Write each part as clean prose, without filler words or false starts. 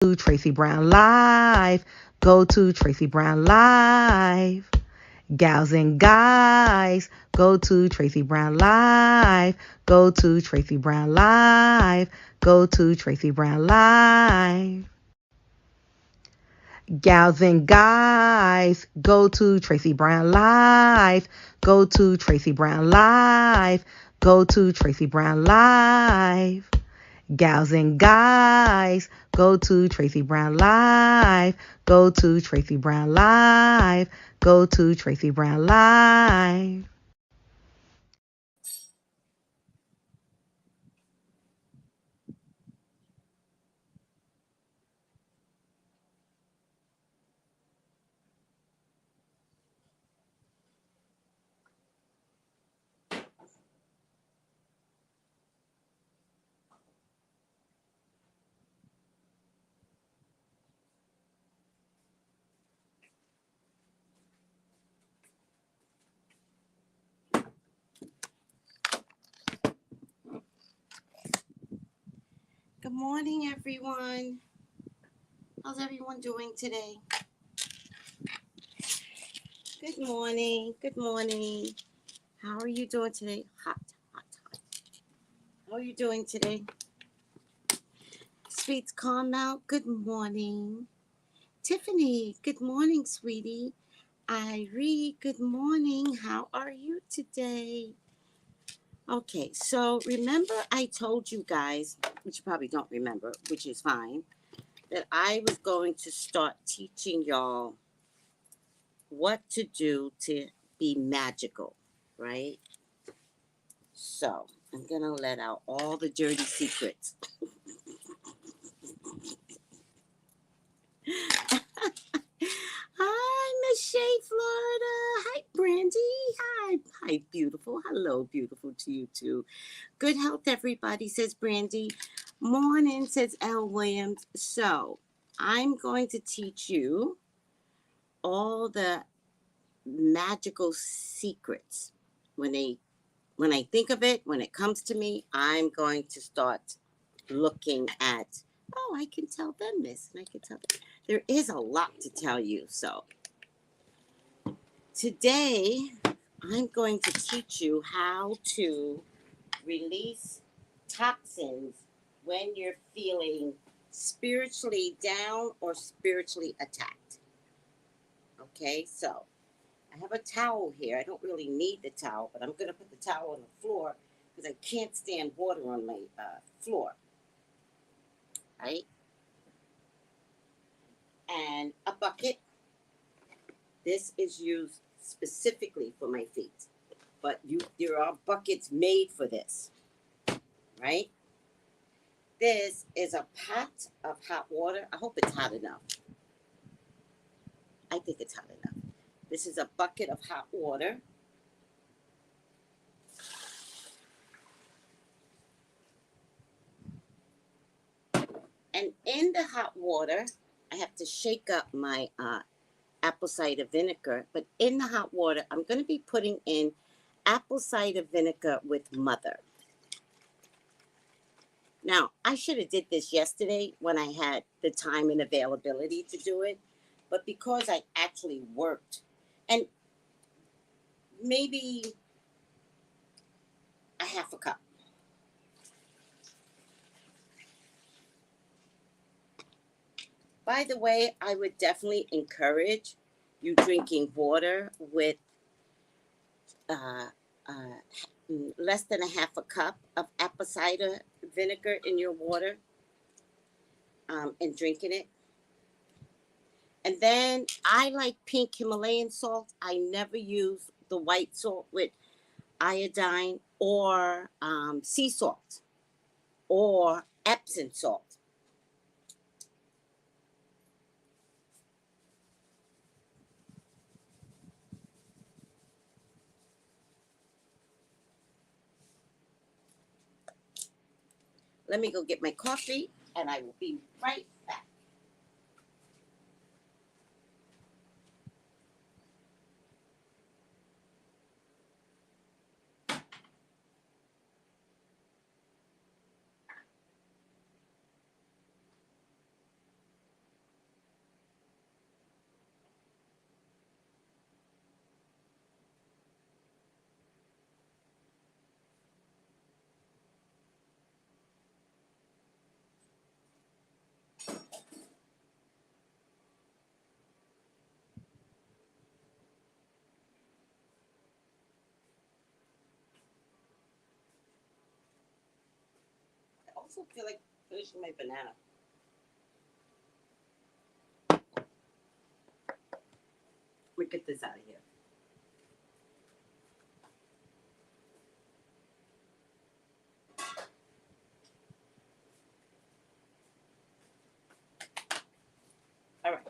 to Tracy Brown Live. Go to Tracy Brown Live. Gals and guys, go to Tracy Brown Live. Go to Tracy Brown Live. Go to Tracy Brown Live. Gals and guys, go to Tracy Brown Live. Go to Tracy Brown Live. Go to Tracy Brown Live. Gals and guys, go to Tracy Brown Live. Go to Tracy Brown Live. Go to Tracy Brown Live. Good morning, everyone. How's everyone doing today? Good morning. Good morning. How are you doing today? Hot, hot, hot. How are you doing today? Sweets Carmel, good morning. Tiffany, good morning, sweetie. Irie, good morning. How are you today? Okay, so remember I told you guys, which you probably don't remember, which is fine, that I was going to start teaching y'all what to do to be magical, right? So I'm gonna let out all the dirty secrets. Hi, Miss Shea, Florida. Hi, Brandy. Hi, beautiful. Hello, beautiful to you too. Good health, everybody, says Brandy. Morning, says L. Williams. So I'm going to teach you all the magical secrets. When I think of it, when it comes to me, I'm going to start looking at, oh, I can tell them this, and I can tell them. There is a lot to tell you. So today, I'm going to teach you how to release toxins when you're feeling spiritually down or spiritually attacked. Okay, so I have a towel here. I don't really need the towel, but I'm going to put the towel on the floor because I can't stand water on my floor, right? And a bucket. This is used specifically for my feet, but there are buckets made for this, right? This is a pot of hot water. I hope it's hot enough. I think it's hot enough. This is a bucket of hot water. And in the hot water, I have to shake up my apple cider vinegar. But in the hot water, I'm going to be putting in apple cider vinegar with mother. Now, I should have did this yesterday when I had the time and availability to do it. But because I actually worked, and maybe a half a cup. By the way, I would definitely encourage you drinking water with uh, less than a half a cup of apple cider vinegar in your water, and drinking it. And then I like pink Himalayan salt. I never use the white salt with iodine or sea salt or Epsom salt. Let me go get my coffee and I will be right back. also feel like finishing my banana. Let me get this out of here. All right.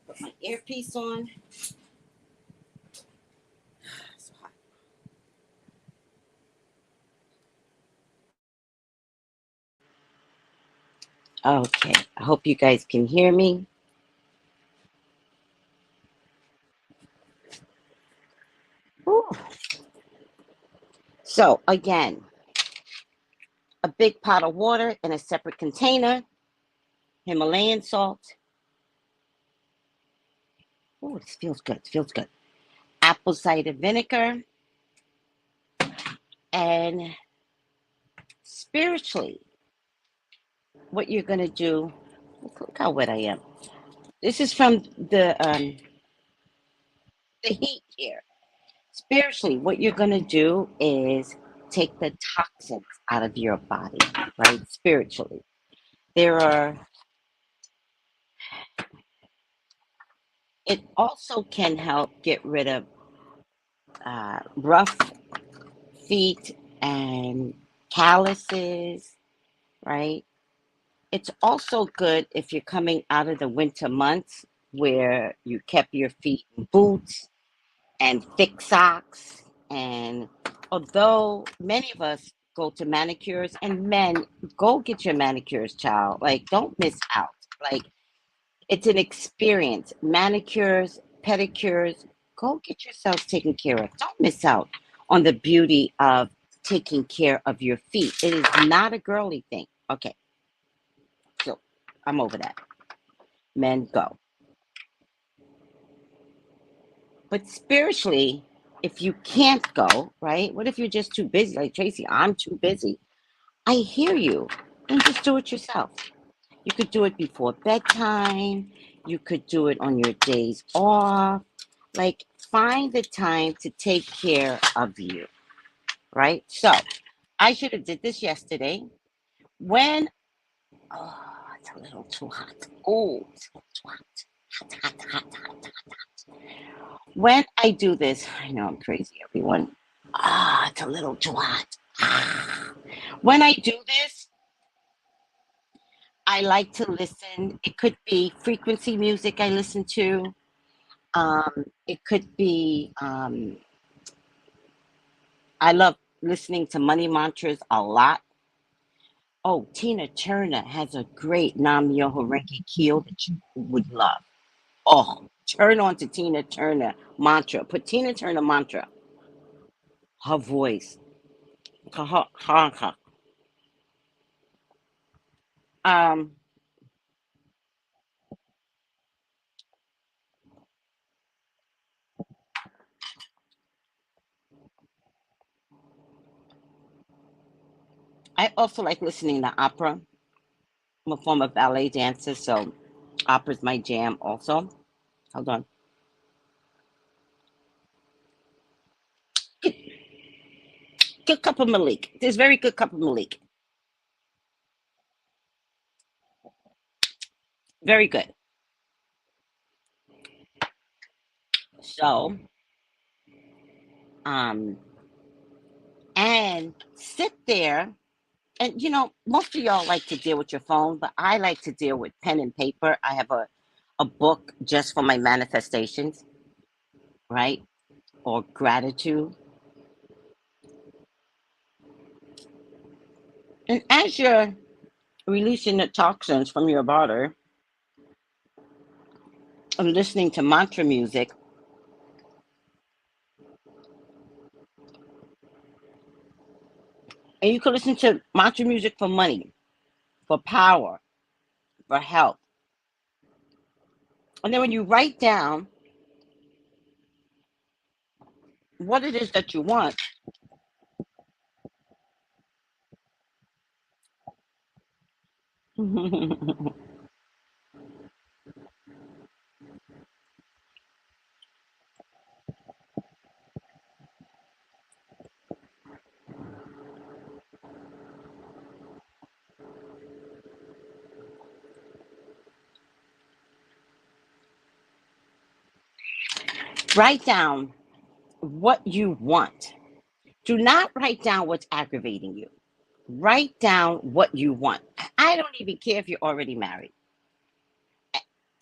Put my earpiece on. So hot. Okay. I hope you guys can hear me. Whew. So again, a big pot of water in a separate container, Himalayan salt. Oh, this feels good. It feels good. Apple cider vinegar, and spiritually, what you're gonna do. Look how wet I am. This is from the heat here. Spiritually, what you're gonna do is take the toxins out of your body, right? Spiritually, there are. It also can help get rid of rough feet and calluses, right? It's also good if you're coming out of the winter months where you kept your feet in boots and thick socks. And although many of us go to manicures, and men, go get your manicures, child. Like, don't miss out. Like, it's an experience. Manicures, pedicures, go get yourselves taken care of. Don't miss out on the beauty of taking care of your feet. It is not a girly thing. Okay, so I'm over that. Men, go. But spiritually, if you can't go, right? What if you're just too busy? Like, Tracy, I'm too busy. I hear you. Then just do it yourself. You could do it before bedtime. You could do it on your days off. Like, find the time to take care of you, right? So I should have did this yesterday. When it's a little too hot. Oh, it's a little too hot. Hot, hot, hot, hot, hot. When I do this, I know I'm crazy, everyone. It's a little too hot. When I do this, I like to listen. It could be frequency music I listen to. It could be, I love listening to money mantras a lot. Oh, Tina Turner has a great Nam Myoho Renge Kyo that you would love. Oh, turn on to Tina Turner mantra. Put Tina Turner mantra. Her voice. Ha, ha, ha. Um, I also like listening to opera. I'm a former ballet dancer, so opera's my jam also. Hold on. Good cup of Malik. This very good cup of Malik. Very good. So, um, and sit there. And most of y'all like to deal with your phone, but I like to deal with pen and paper. I have a book just for my manifestations, right? Or gratitude. And as you're releasing the toxins from your body and listening to mantra music, and you can listen to mantra music for money, for power, for health. And then when you write down what it is that you want, Write down what you want. Do not write down what's aggravating you. Write down what you want. I don't even care if you're already married.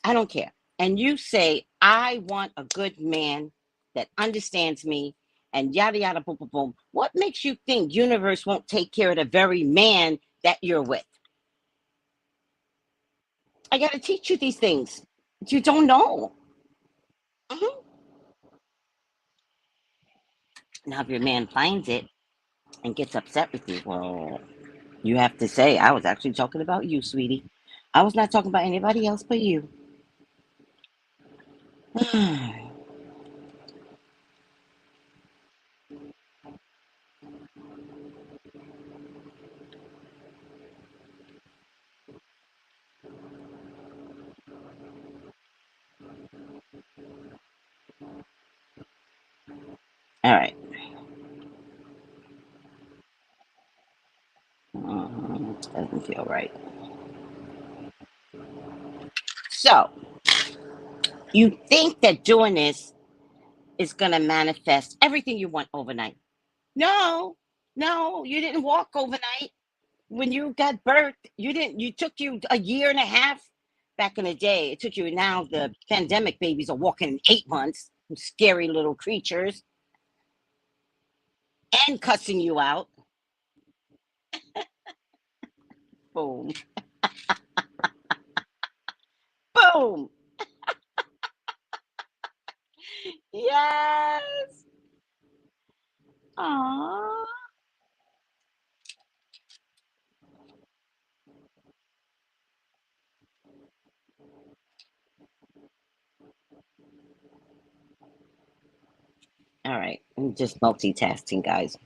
I don't care. And you say, I want a good man that understands me and yada yada boom boom boom. What makes you think universe won't take care of the very man that you're with? I gotta teach you these things. You don't know. Mhm. Now if your man finds it and gets upset with you, well, you have to say, I was actually talking about you, sweetie. I was not talking about anybody else but you. All right. Doesn't feel right. So you think that doing this is going to manifest everything you want overnight. No, no, you didn't walk overnight. When you got birth, you didn't, you took you a year and a half back in the day. It took you now, the pandemic babies are walking in 8 months, scary little creatures, and cussing you out. Boom, boom. Yes. Aww. All right, I'm just multitasking, guys.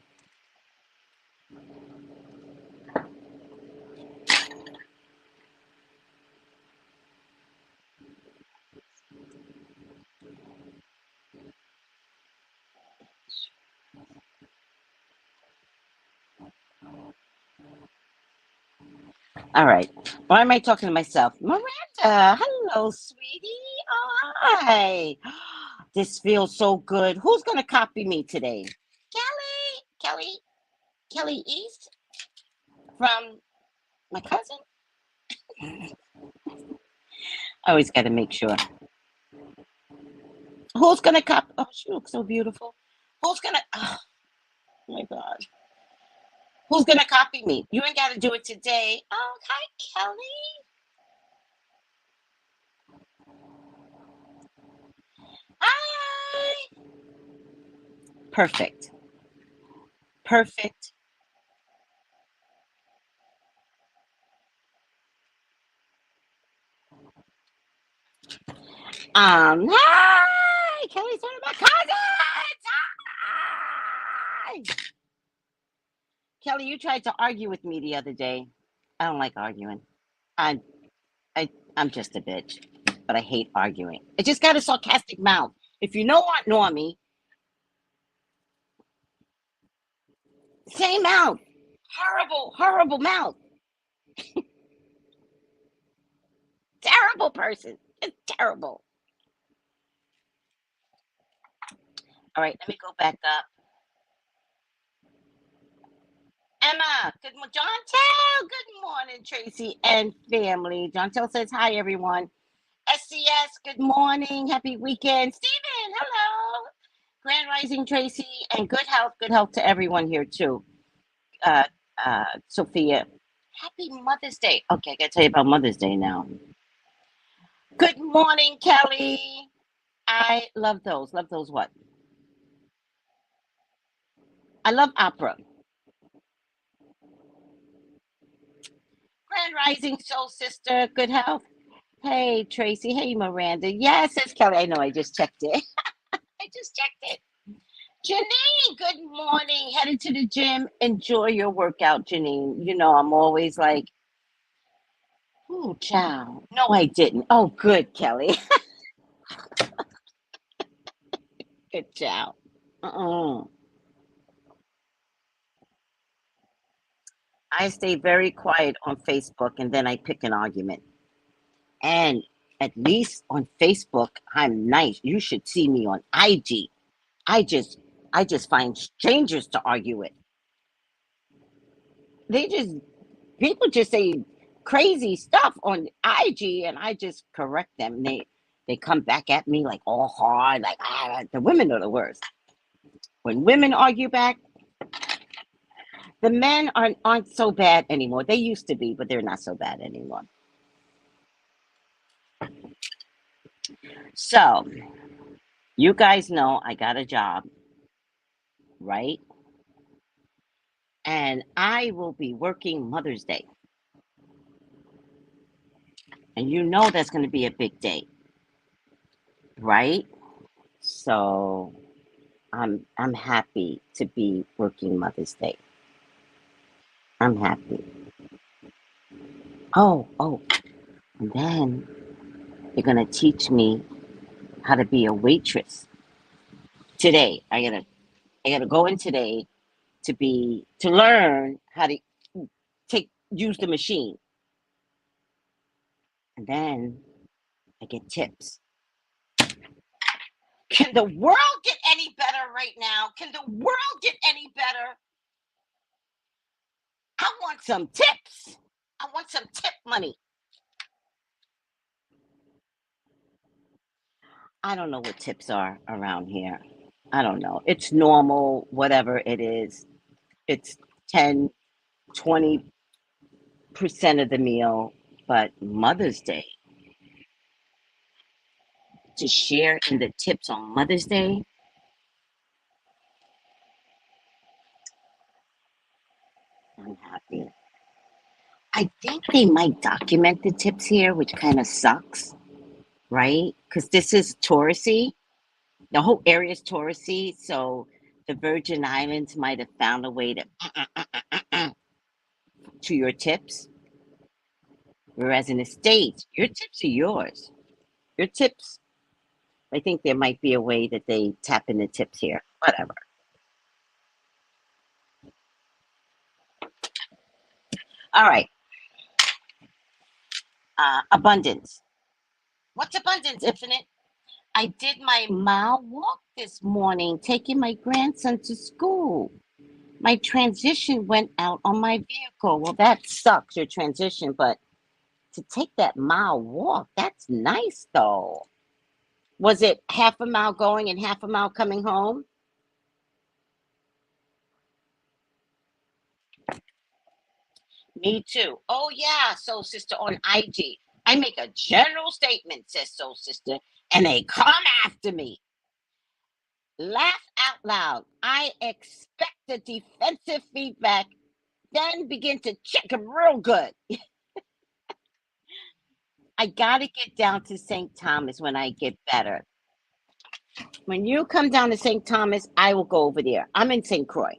All right. Why am I talking to myself? Miranda, hello, sweetie. Oh, hi. This feels so good. Who's going to copy me today? Kelly East from my cousin? I always got to make sure. Who's going to copy? Oh, she looks so beautiful. Who's going to, oh my God. Who's going to copy me? You ain't got to do it today. Oh, hi, Kelly. Hi. Perfect. Perfect. Hi, Kelly's one of my cousins. Hi. Kelly, you tried to argue with me the other day. I don't like arguing. I, I'm just a bitch, but I hate arguing. I just got a sarcastic mouth. If you know Aunt Normie, same mouth. Horrible, horrible mouth. Terrible person. Just terrible. All right, let me go back up. Emma, good morning. Jontel, good morning, Tracy and family. Jontel says hi, everyone. SCS, good morning. Happy weekend. Stephen, hello. Grand Rising, Tracy, and good health to everyone here, too. Uh, Sophia, happy Mother's Day. Okay, I got to tell you about Mother's Day now. Good morning, Kelly. I love those. Love those what? I love opera. Grand Rising, Soul Sister, good health. Hey, Tracy. Hey, Miranda. Yes, it's Kelly. I know, I just checked it. I just checked it. Janine, good morning. Headed to the gym. Enjoy your workout, Janine. You know, I'm always like, ooh, child. No, I didn't. Oh, good, Kelly. Good child. Uh-uh. I stay very quiet on Facebook and then I pick an argument. And At least on Facebook, I'm nice. You should see me on IG. I just I just find strangers to argue with. They just People just say crazy stuff on IG, and I just correct them. They come back at me like all hard, like the women are the worst. When women argue back, the men aren't so bad anymore. They used to be, but they're not so bad anymore. So you guys know I got a job, right? And I will be working Mother's Day. And you know that's going to be a big day, right? So I'm happy to be working Mother's Day. I'm happy. Oh, and then they're gonna teach me how to be a waitress. Today, I gotta go in today to learn how to use the machine. And then I get tips. Can the world get any better right now? Can the world get any better? I want some tips. I want some tip money. I don't know what tips are around here. I don't know. It's normal, whatever it is. It's 10, 20% of the meal. But Mother's Day, to share in the tips on Mother's Day, I'm happy. I think they might document the tips here, which kind of sucks, right? Because this is touristy. The whole area is touristy. So the Virgin Islands might have found a way to your tips. Whereas in the States, your tips are yours. Your tips, I think there might be a way that they tap in the tips here. Whatever. All right. Abundance. What's abundance, Infinite? I did my mile walk this morning, taking my grandson to school. My transition went out on my vehicle. Well, that sucks, your transition, but to take that mile walk, that's nice though. Was it half a mile going and half a mile coming home? Me too. Oh, yeah, Soul Sister on IG. I make a general statement, says Soul Sister, and they come after me. Laugh out loud. I expect the defensive feedback, then begin to check them real good. I gotta get down to St. Thomas when I get better. When you come down to St. Thomas, I will go over there. I'm in St. Croix.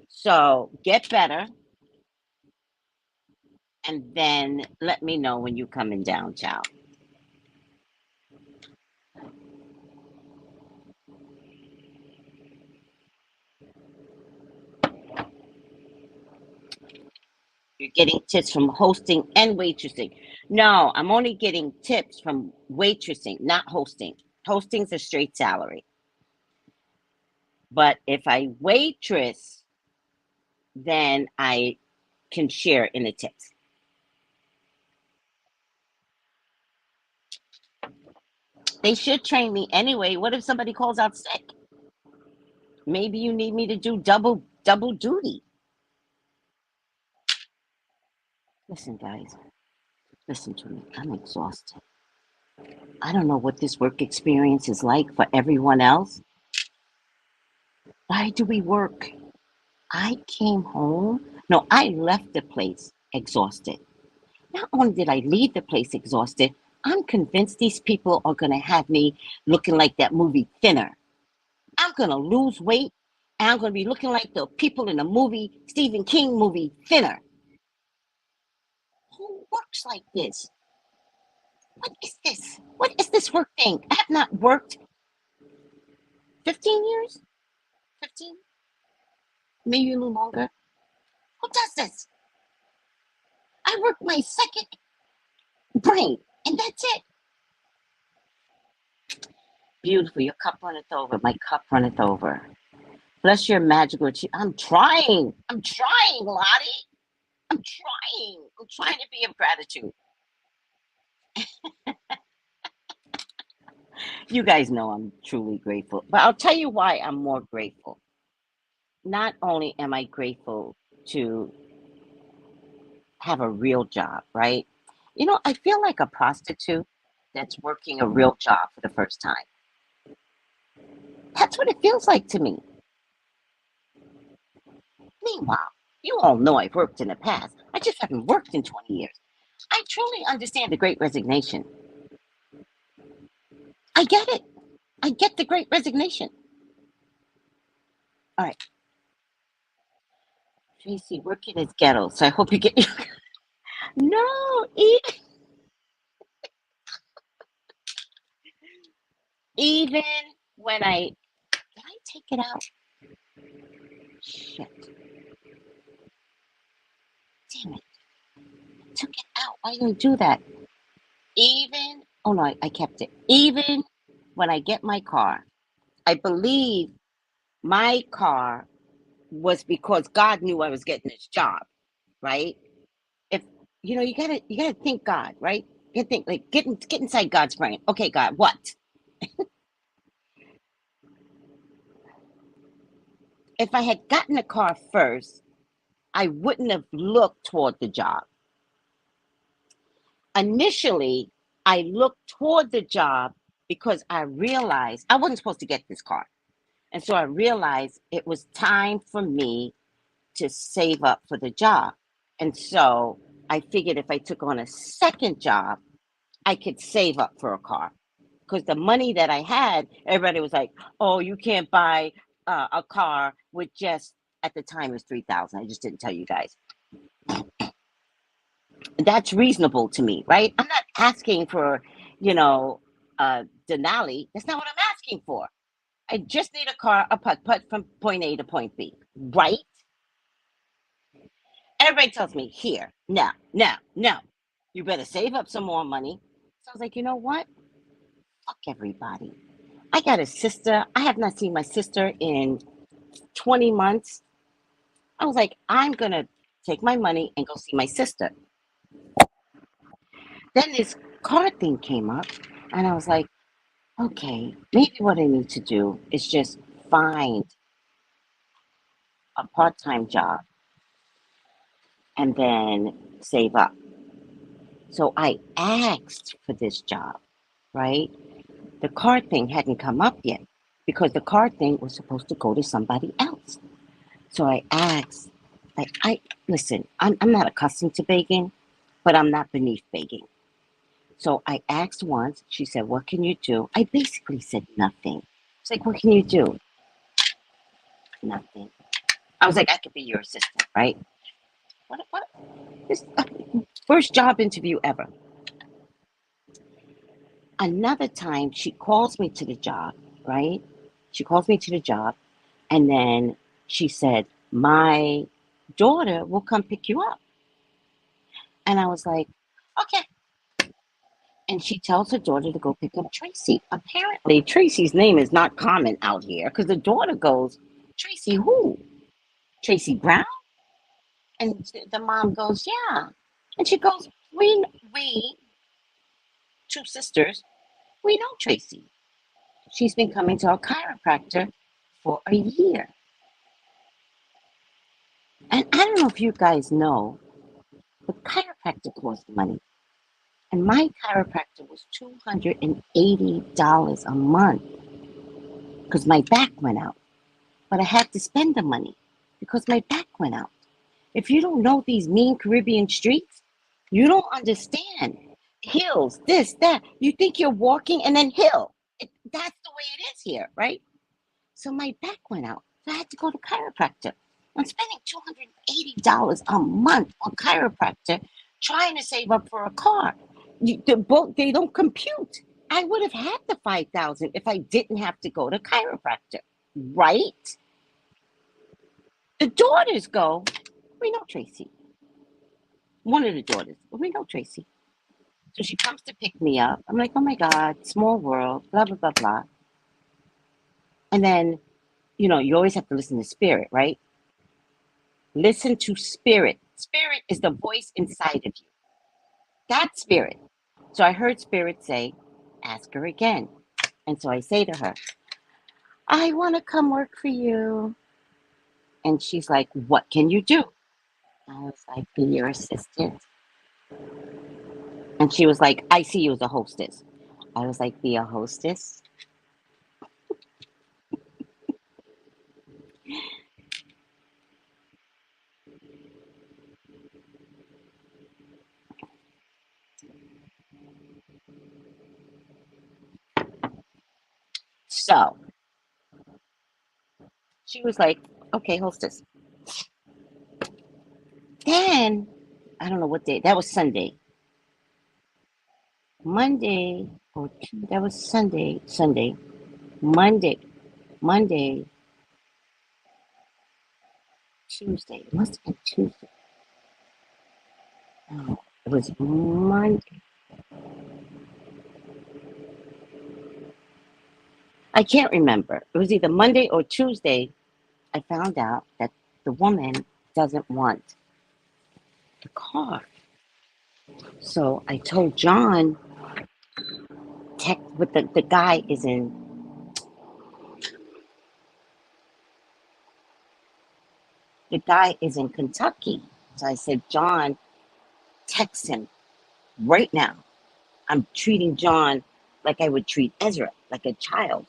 So get better and then let me know when you coming down, child. You're getting tips from hosting and waitressing. No, I'm only getting tips from waitressing, not hosting. Hosting's a straight salary. But if I waitress, then I can share in the tips. They should train me anyway. What if somebody calls out sick? Maybe you need me to do double duty. Listen, guys, listen to me. I'm exhausted. I don't know what this work experience is like for everyone else. Why do we work? I came home. No, I left the place exhausted. Not only did I leave the place exhausted, I'm convinced these people are going to have me looking like that movie Thinner. I'm going to lose weight and I'm going to be looking like the people in the movie, Stephen King movie Thinner. Who works like this? What is this? What is this work thing? I have not worked 15 years? 15? Maybe a little longer. Who does this? I work my second brain, and that's it. beautiful. Your cup runneth over. My cup runneth over. Bless your magical. I'm trying. I'm trying, Lottie. I'm trying. I'm trying to be of gratitude. You guys know I'm truly grateful. But I'll tell you why I'm more grateful. Not only am I grateful to have a real job, right? You know, I feel like a prostitute that's working a real job for the first time. That's what it feels like to me. Meanwhile, you all know I've worked in the past. I just haven't worked in 20 years. I truly understand the great resignation. I get it. I get the great resignation. All right. Tracy, working is ghetto, so I hope you get. No, even when did I take it out? Shit. Damn it. I took it out. Why didn't you do that? Even, oh no, I kept it. Even when I get my car, I believe my car was because God knew I was getting this job, right? If you gotta think God, right? You gotta think like get inside God's brain. Okay, God, what? If I had gotten a car first, I wouldn't have looked toward the job. Initially, I looked toward the job because I realized I wasn't supposed to get this car. And so I realized it was time for me to save up for the job. And so I figured if I took on a second job, I could save up for a car. Because the money that I had, everybody was like, "Oh, you can't buy a car with just," at the time it was 3,000. I just didn't tell you guys. That's reasonable to me, right? I'm not asking for, you know, Denali. That's not what I'm asking for. I just need a car, a putt putt from point A to point B, right? Everybody tells me, here, no, no, no. You better save up some more money. So I was like, you know what? Fuck everybody. I got a sister. I have not seen my sister in 20 months. I was like, I'm going to take my money and go see my sister. Then this car thing came up, and I was like, okay, maybe what I need to do is just find a part time job and then save up. So I asked for this job, right? The car thing hadn't come up yet because the car thing was supposed to go to somebody else. So I asked, I listen, I'm not accustomed to begging, but I'm not beneath begging. So I asked once, she said, what can you do? I basically said nothing. It's like, what can you do? Nothing. I was like, I could be your assistant, right? What? This first job interview ever. Another time, she calls me to the job, right? She calls me to the job, and then she said, my daughter will come pick you up. And I was like, okay. And she tells her daughter to go pick up Tracy. Apparently, Tracy's name is not common out here because the daughter goes, Tracy who? Tracy Brown? And the mom goes, yeah. And she goes, we, two sisters, we know Tracy. She's been coming to our chiropractor for a year. And I don't know if you guys know, but chiropractor costs money. And my chiropractor was $280 a month because my back went out. But I had to spend the money because my back went out. If you don't know these mean Caribbean streets, you don't understand. Hills, this, that. You think you're walking and then hill. That's the way it is here, right? So my back went out. So I had to go to chiropractor. I'm spending $280 a month on chiropractor trying to save up for a car. They don't compute. I would have had the 5,000 if I didn't have to go to chiropractor, right? The daughters go, we know Tracy. One of the daughters, we know Tracy. So she comes to pick me up. I'm like, oh my God, small world, blah, blah, blah, blah. And then, you always have to listen to spirit, right? Listen to spirit. Spirit is the voice inside of you. That spirit. So I heard spirit say, ask her again. And so I say to her, I want to come work for you. And she's like, what can you do? I was like, be your assistant. And she was like, I see you as a hostess. I was like, be a hostess? So she was like, okay, hostess. Then, I don't know what day, that was Sunday. Monday, that was Sunday, Monday, Monday, Tuesday. It must have been Tuesday. No, it was Monday. I can't remember. It was either Monday or Tuesday. I found out that the woman doesn't want the car. So I told John, with the guy is in Kentucky. So I said, John, text him right now. I'm treating John like I would treat Ezra, like a child.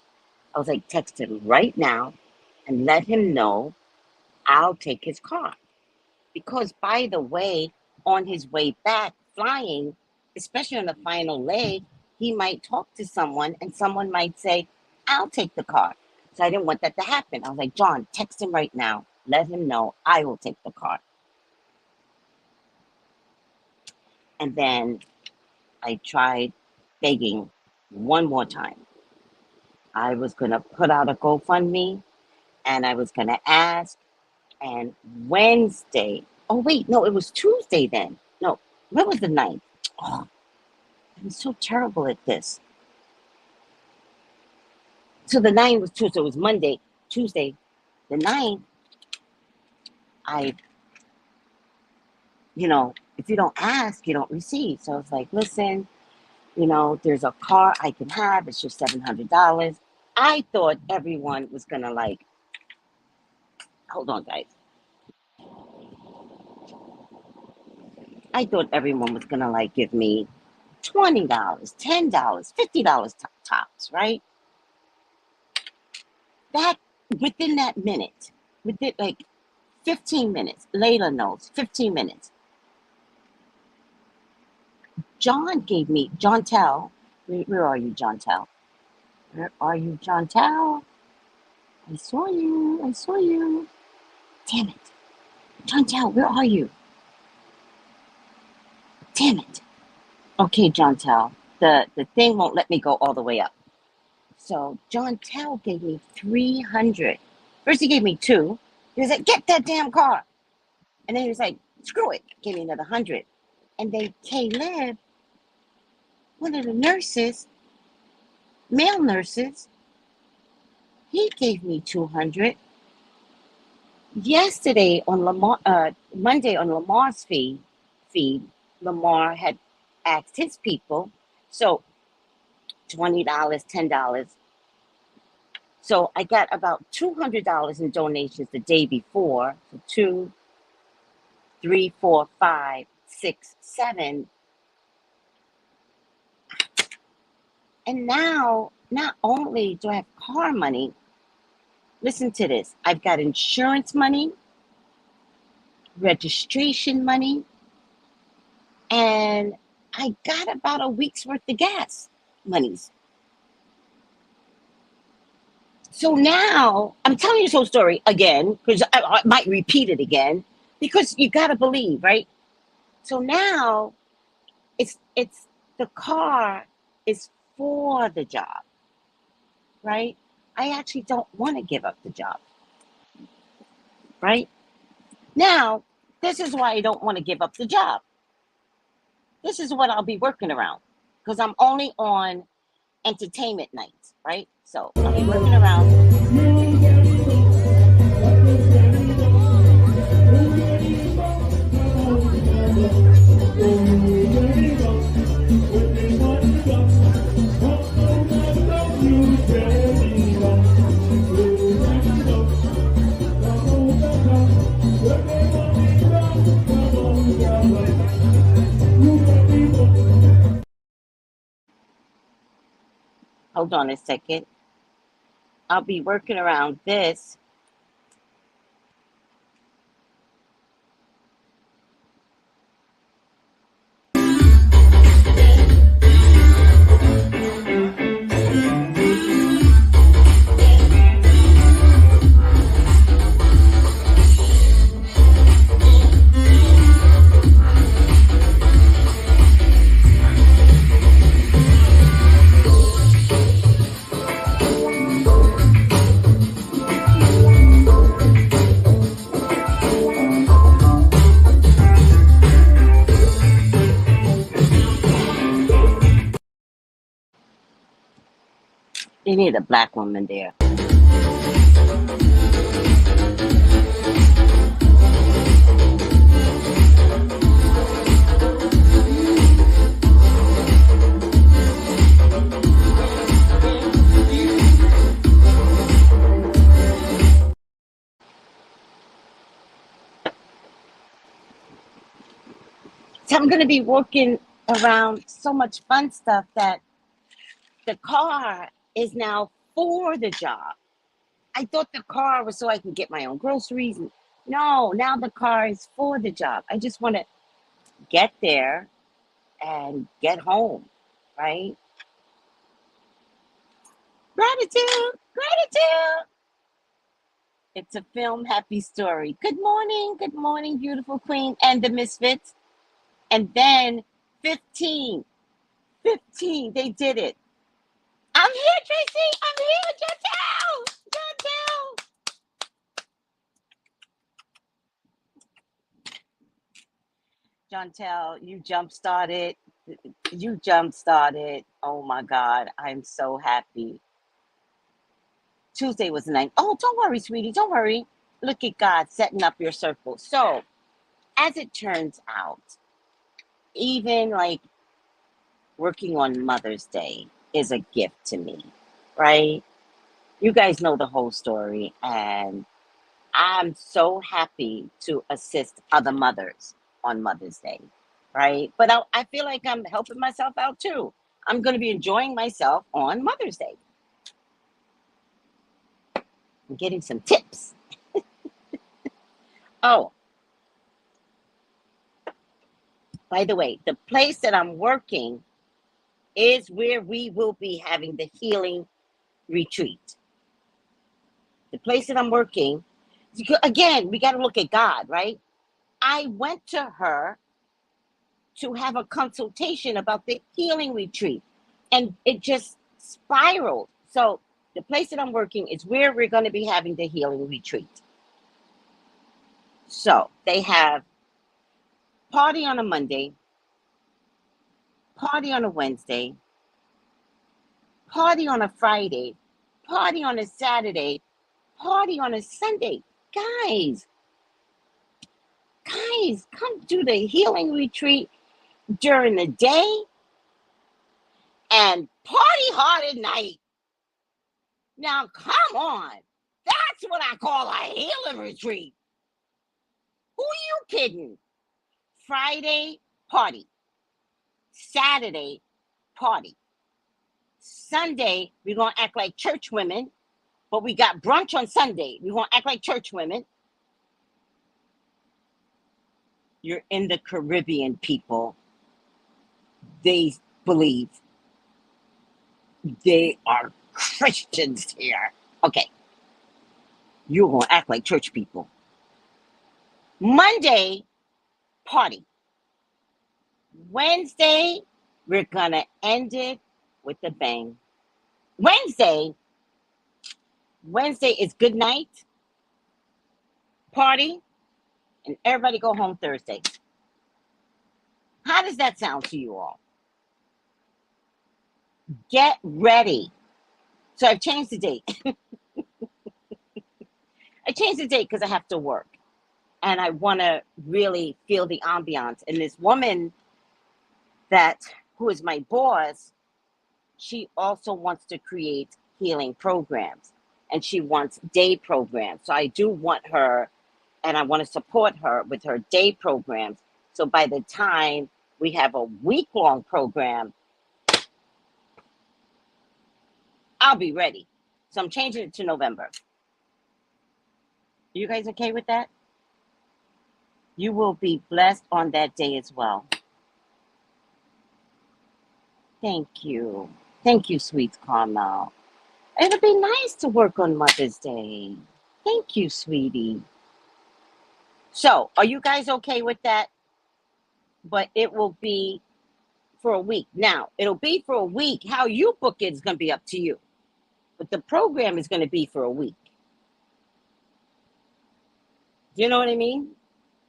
I was like, text him right now and let him know I'll take his car. Because, by the way, on his way back flying, especially on the final leg, he might talk to someone and someone might say, I'll take the car. So I didn't want that to happen. I was like, John, text him right now. Let him know I will take the car. And then I tried begging one more time. I was going to put out a GoFundMe and I was going to ask. And Wednesday, oh, wait, no, it was Tuesday then. No, when was the 9th? Oh, I'm so terrible at this. So the 9th was Tuesday. It was Monday, Tuesday. The 9th, I, if you don't ask, you don't receive. So I was like, listen, there's a car I can have. It's just $700. I thought everyone was going to hold on, guys. I thought everyone was going to give me $20, $10, $50 tops, right? That within that minute, within 15 minutes, Layla knows, 15 minutes. John Tell. Where are you, John Tell? Where are you, John Tell? I saw you. Damn it. John Tell, where are you? Damn it. Okay, John Tell. The thing won't let me go all the way up. So John Tell gave me 300. First he gave me 2. He was like, get that damn car. And then he was like, screw it. Gave me another 100. And then Caleb, one of the nurses, male nurses, he gave me 200. Yesterday on Monday on Lamar's feed, Lamar had asked his people, so $20, $10. So I got about $200 in donations the day before. So 2, 3, 4, 5, 6, 7. And now, not only do I have car money, listen to this. I've got insurance money, registration money, and I got about a week's worth of gas monies. So now, I'm telling you this whole story again, because I might repeat it again, because you got to believe, right? So now, it's the car is for the job, right? I actually don't want to give up the job, right? Now, this is why I don't want to give up the job. This is what I'll be working around, because I'm only on entertainment nights, right? So I'll be working around Hold on a second. I'll be working around this. You need a black woman there. So I'm going to be working around so much fun stuff that the car is now for the job. I thought the car was so I can get my own groceries. No, now the car is for the job. I just want to get there and get home, right? Gratitude, gratitude. It's a film happy story. Good morning, beautiful queen and the Misfits. And then 15, 15, they did it. I'm here, Tracy. I'm here, Chantel. Chantel. Chantel, you jump started. You jump started. Oh my God, I'm so happy. Tuesday was the night. Oh, don't worry, sweetie. Don't worry. Look at God setting up your circle. So, as it turns out, even like working on Mother's Day is a gift to me, right? You guys know the whole story, and I'm so happy to assist other mothers on Mother's Day, right? But I feel like I'm helping myself out too. I'm going to be enjoying myself on Mother's Day. I'm getting some tips. Oh, by the way, the place that I'm working is where we will be having the healing retreat. The place that I'm working, again, we got to look at God, right? I went to her to have a consultation about the healing retreat, and it just spiraled. So the place that I'm working is where we're going to be having the healing retreat. So they have party on a Monday, party on a Wednesday, party on a Friday, party on a Saturday, party on a Sunday. Guys, come do the healing retreat during the day and party hard at night. Now, come on. That's what I call a healing retreat. Who are you kidding? Friday, party. Saturday, party. Sunday, we're going to act like church women, but we got brunch on Sunday. We're going to act like church women. You're in the Caribbean, people. They believe they are Christians here. Okay. You're going to act like church people. Monday, party. Wednesday, we're going to end it with a bang. Wednesday is good night, party, and everybody go home Thursday. How does that sound to you all? Get ready. So I've changed the date. I changed the date because I have to work. And I want to really feel the ambiance. And this woman who is my boss, she also wants to create healing programs. And she wants day programs. So I do want her, and I want to support her with her day programs. So by the time we have a week-long program, I'll be ready. So I'm changing it to November. You guys okay with that? You will be blessed on that day as well. Thank you. Thank you, sweet Carmel. It'll be nice to work on Mother's Day. Thank you, sweetie. So, are you guys okay with that? But it will be for a week. Now, it'll be for a week. How you book it is going to be up to you. But the program is going to be for a week. Do you know what I mean?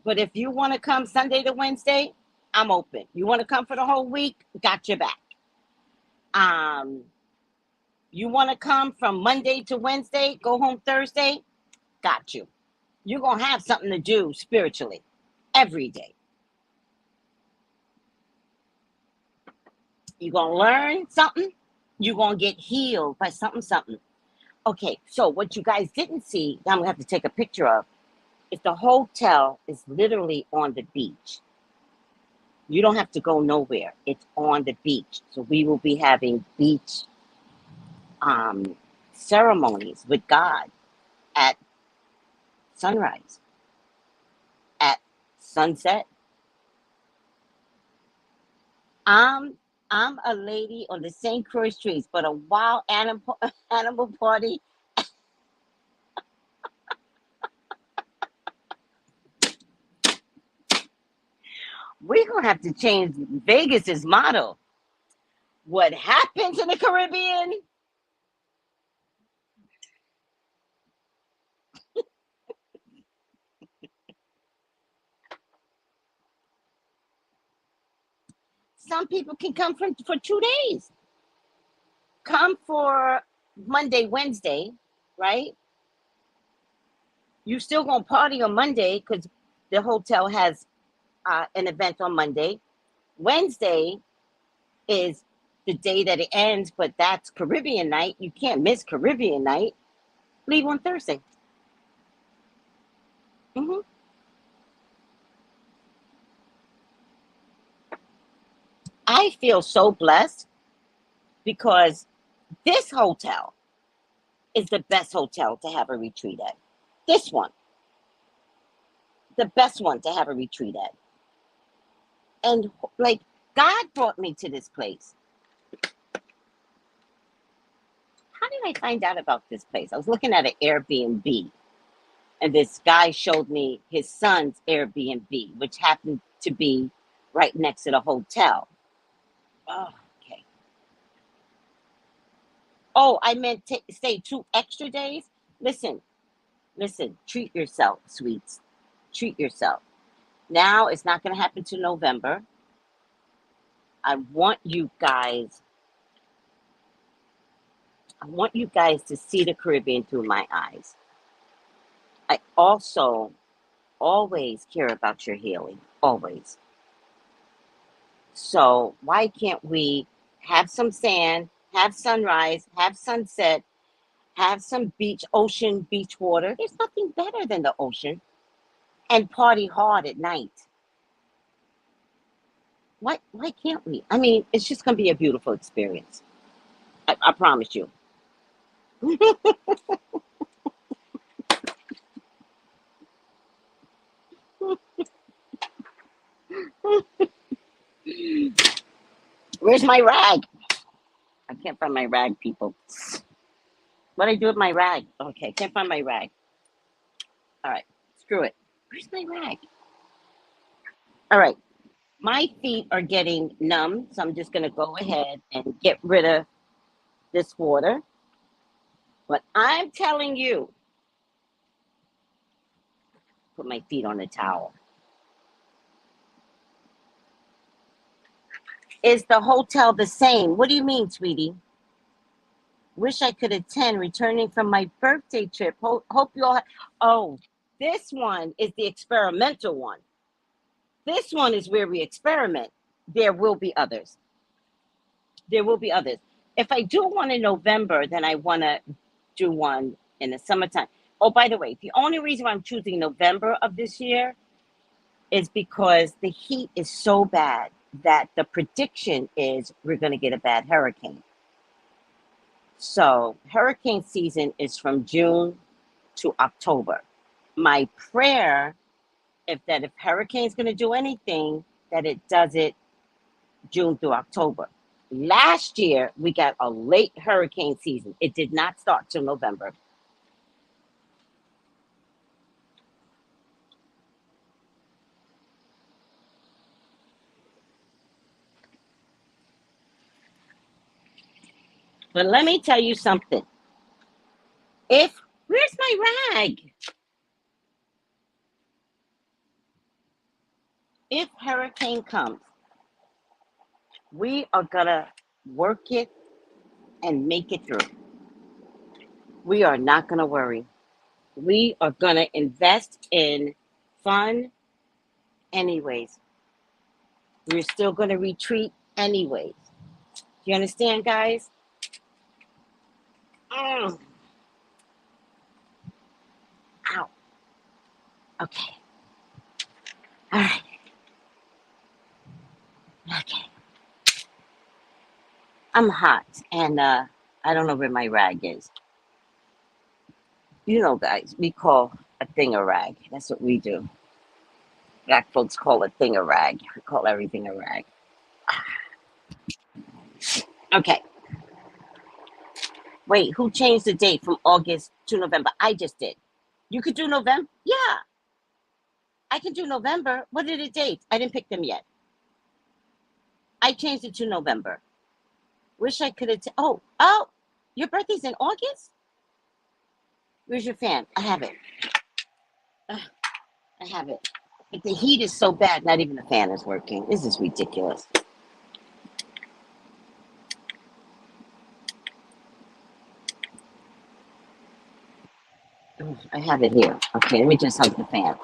But if you want to come Sunday to Wednesday, I'm open. You want to come for the whole week? Got your back. You want to come from Monday to Wednesday, go home Thursday? Got you. You're going to have something to do spiritually every day. You're going to learn something. You're going to get healed by something. Okay, so what you guys didn't see, that I'm going to have to take a picture of, is the hotel is literally on the beach. You don't have to go nowhere. It's on the beach. So we will be having beach ceremonies with God at sunrise, at sunset. I'm a lady on the St. Croix trees, but a wild animal party. We're gonna have to change Vegas's motto. What happens in the Caribbean? Some people can come for 2 days. Come for Monday, Wednesday, right? You still gonna party on Monday because the hotel has an event on Monday. Wednesday is the day that it ends, but that's Caribbean night. You can't miss Caribbean night. Leave on Thursday. Mm-hmm. I feel so blessed because this hotel is the best hotel to have a retreat at. This one, the best one to have a retreat at. And like, God brought me to this place. How did I find out about this place? I was looking at an Airbnb, and this guy showed me his son's Airbnb, which happened to be right next to the hotel. Oh, okay. Oh, I meant to stay 2 extra days. Listen, treat yourself, sweets. Treat yourself. Now it's not going to happen to November. I want you guys to see the Caribbean through my eyes. I also always care about your healing, always. So why can't we have some sand, have sunrise, have sunset, have some ocean, beach water? There's nothing better than the ocean. And party hard at night. Why can't we? I mean, it's just going to be a beautiful experience. I promise you. Where's my rag? I can't find my rag, people. What do I do with my rag? Okay, can't find my rag. All right, screw it. Where's my rag? All right, my feet are getting numb, so I'm just going to go ahead and get rid of this water. But I'm telling you, put my feet on the towel. Is the hotel the same? What do you mean, sweetie? Wish I could attend returning from my birthday trip. Hope you all. Oh, this one is the experimental one. This one is where we experiment. There will be others. There will be others. If I do one in November, then I want to do one in the summertime. Oh, by the way, the only reason why I'm choosing November of this year is because the heat is so bad that the prediction is we're going to get a bad hurricane. So hurricane season is from June to October. My prayer, if hurricane's going to do anything, that it does it June through October. Last year we got a late hurricane season. It did not start till November. But let me tell you something. Where's my rag? If hurricane comes, we are gonna work it and make it through. We are not gonna worry. We are gonna invest in fun anyways. We're still gonna retreat anyways. Do you understand, guys? Mm. Ow. Okay. All right. Okay. I'm hot, and I don't know where my rag is. You know, guys, we call a thing a rag. That's what we do. Black folks call a thing a rag. We call everything a rag. Okay. Wait, who changed the date from August to November? I just did. You could do November? Yeah, I can do November. What are the dates? I didn't pick them yet. I changed it to November. Wish I could have. Oh, your birthday's in August? Where's your fan? I have it. I have it. But the heat is so bad, not even the fan is working. This is ridiculous. I have it here. Okay, let me just hug the fan.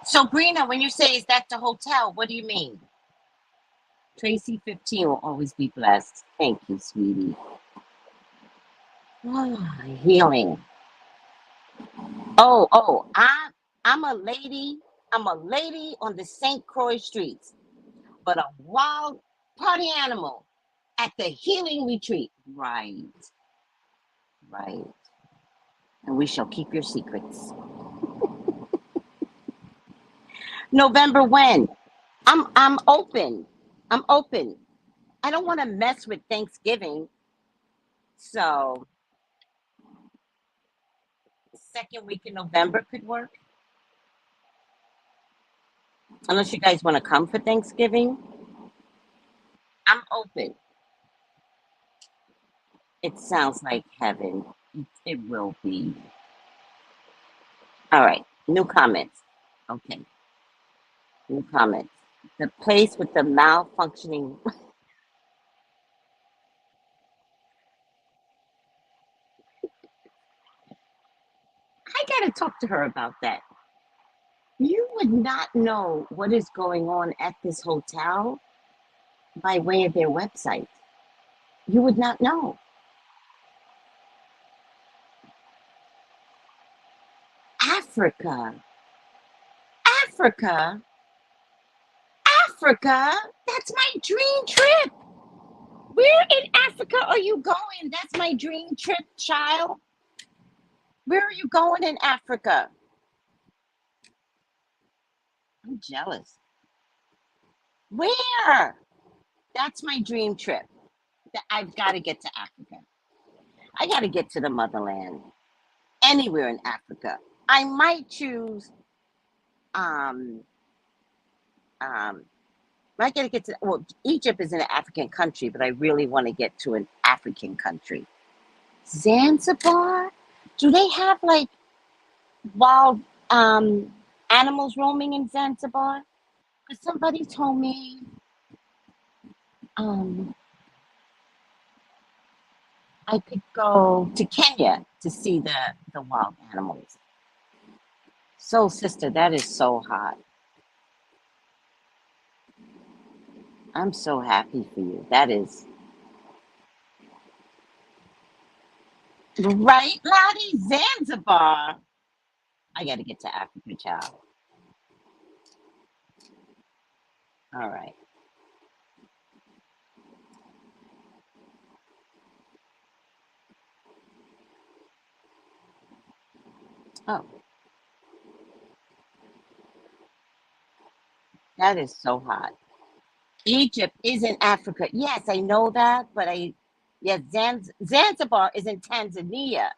So, Brina, when you say is that the hotel, what do you mean? Tracy 15 will always be blessed. Thank you, sweetie. Healing. I'm a lady. I'm a lady on the St. Croix streets, but a wild party animal at the healing retreat. Right, right. And we shall keep your secrets. November when? I'm open. I'm open. I don't want to mess with Thanksgiving. So second week in November could work. Unless you guys want to come for Thanksgiving. I'm open. It sounds like heaven. It will be. All right. New comments. Okay. New comments. The place with the malfunctioning. I got to talk to her about that. You would not know what is going on at this hotel by way of their website. You would not know. Africa. Africa. Africa. That's my dream trip. Where in Africa are you going? That's my dream trip, child. Where are you going in Africa? I'm jealous. Where? That's my dream trip. I've got to get to Africa. I got to get to the motherland. Anywhere in Africa. I might choose. Um. Um. I got to get to. Well, Egypt is an African country, but I really want to get to an African country. Zanzibar. Do they have like wild animals roaming in Zanzibar? Because somebody told me um, I could go to Kenya to see the wild animals. So, sister, that is so hot. I'm so happy for you. That is right, Lottie. Zanzibar. I got to get to Africa, child. All right. Oh, that is so hot. Egypt is in Africa. Yes, I know that, but yeah, Zanzibar is in Tanzania,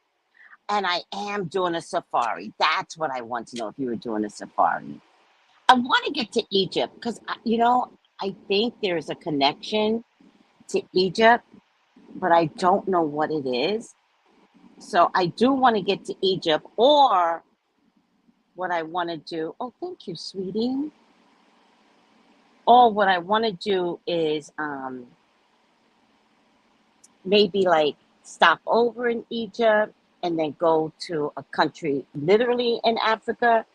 and I am doing a safari. That's what I want to know if you were doing a safari. I want to get to Egypt because, I think there's a connection to Egypt, but I don't know what it is. So I do want to get to Egypt, or what I want to do. Oh, thank you, sweetie. Or what I want to do is maybe like stop over in Egypt and then go to a country literally in Africa.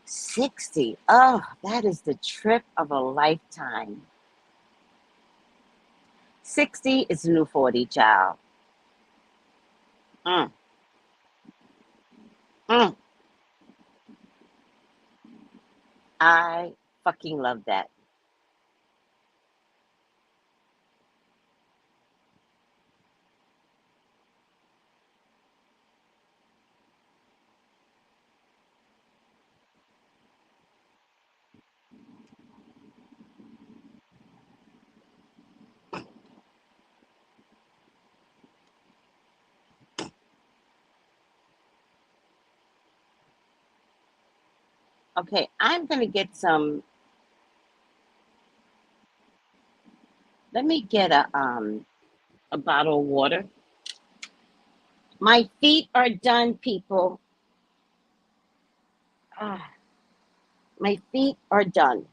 60. Oh, that is the trip of a lifetime. 60 is the new 40, child. Mm, mm. I fucking love that. Okay, I'm gonna get some. Let me get a bottle of water. My feet are done, people. Ah, my feet are done.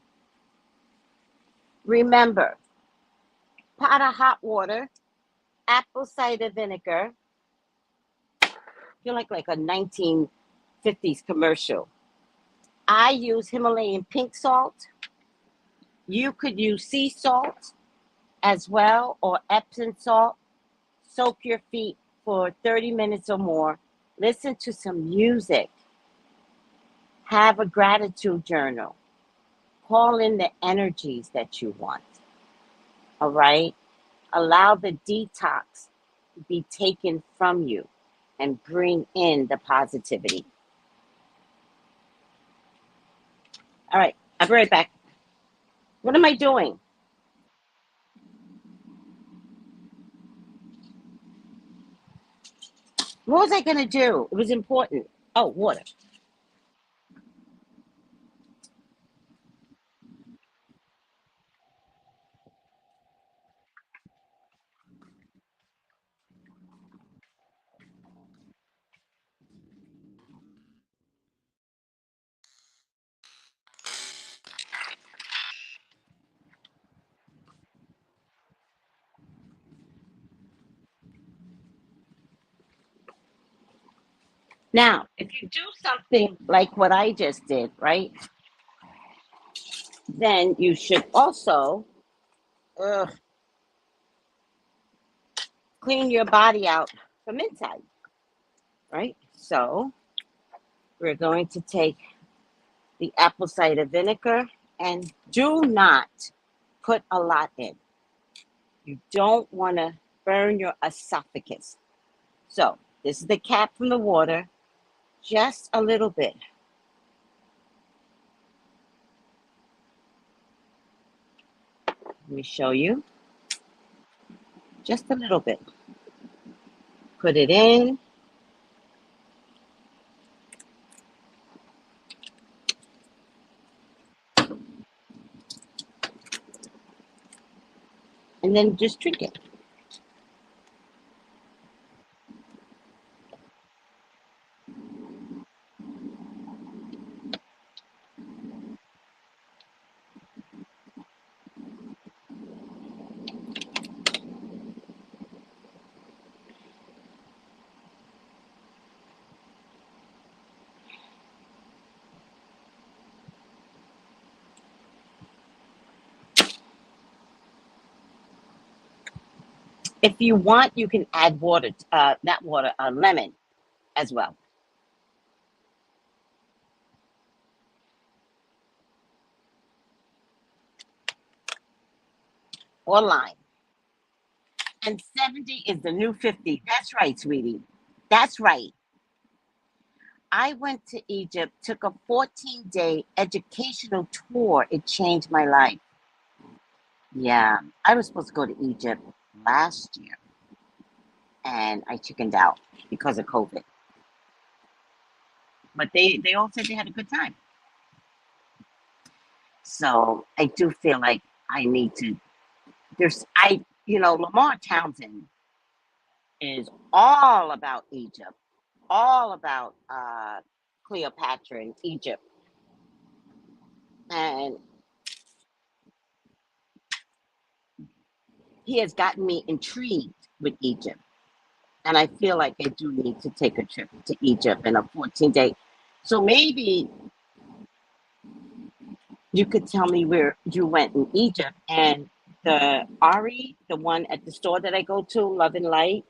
Remember, pot of hot water, apple cider vinegar. Feel like a 1950s commercial. I use Himalayan pink salt. You could use sea salt as well, or Epsom salt. Soak your feet for 30 minutes or more. Listen to some music. Have a gratitude journal. Call in the energies that you want. All right? Allow the detox to be taken from you and bring in the positivity. All right, I'll be right back. What am I doing? What was I going to do? It was important. Oh, water. Now, if you do something like what I just did, right, then you should also ugh, clean your body out from inside, right? So we're going to take the apple cider vinegar and do not put a lot in. You don't want to burn your esophagus. So this is the cap from the water, just a little bit. Let me show you, just a little bit. Put it in. And then just drink it. If you want, you can add water, not water, lemon as well, or lime. And 70 is the new 50. That's right, sweetie. That's right. I went to Egypt, took a 14-day educational tour. It changed my life. Yeah, I was supposed to go to Egypt last year, and I chickened out because of COVID. But they all said they had a good time. So I do feel like I need to. Lamar Townsend is all about Egypt, all about Cleopatra in Egypt, and he has gotten me intrigued with Egypt. And I feel like I do need to take a trip to Egypt in a 14-day. So maybe you could tell me where you went in Egypt. And the Ari, the one at the store that I go to, Love and Light,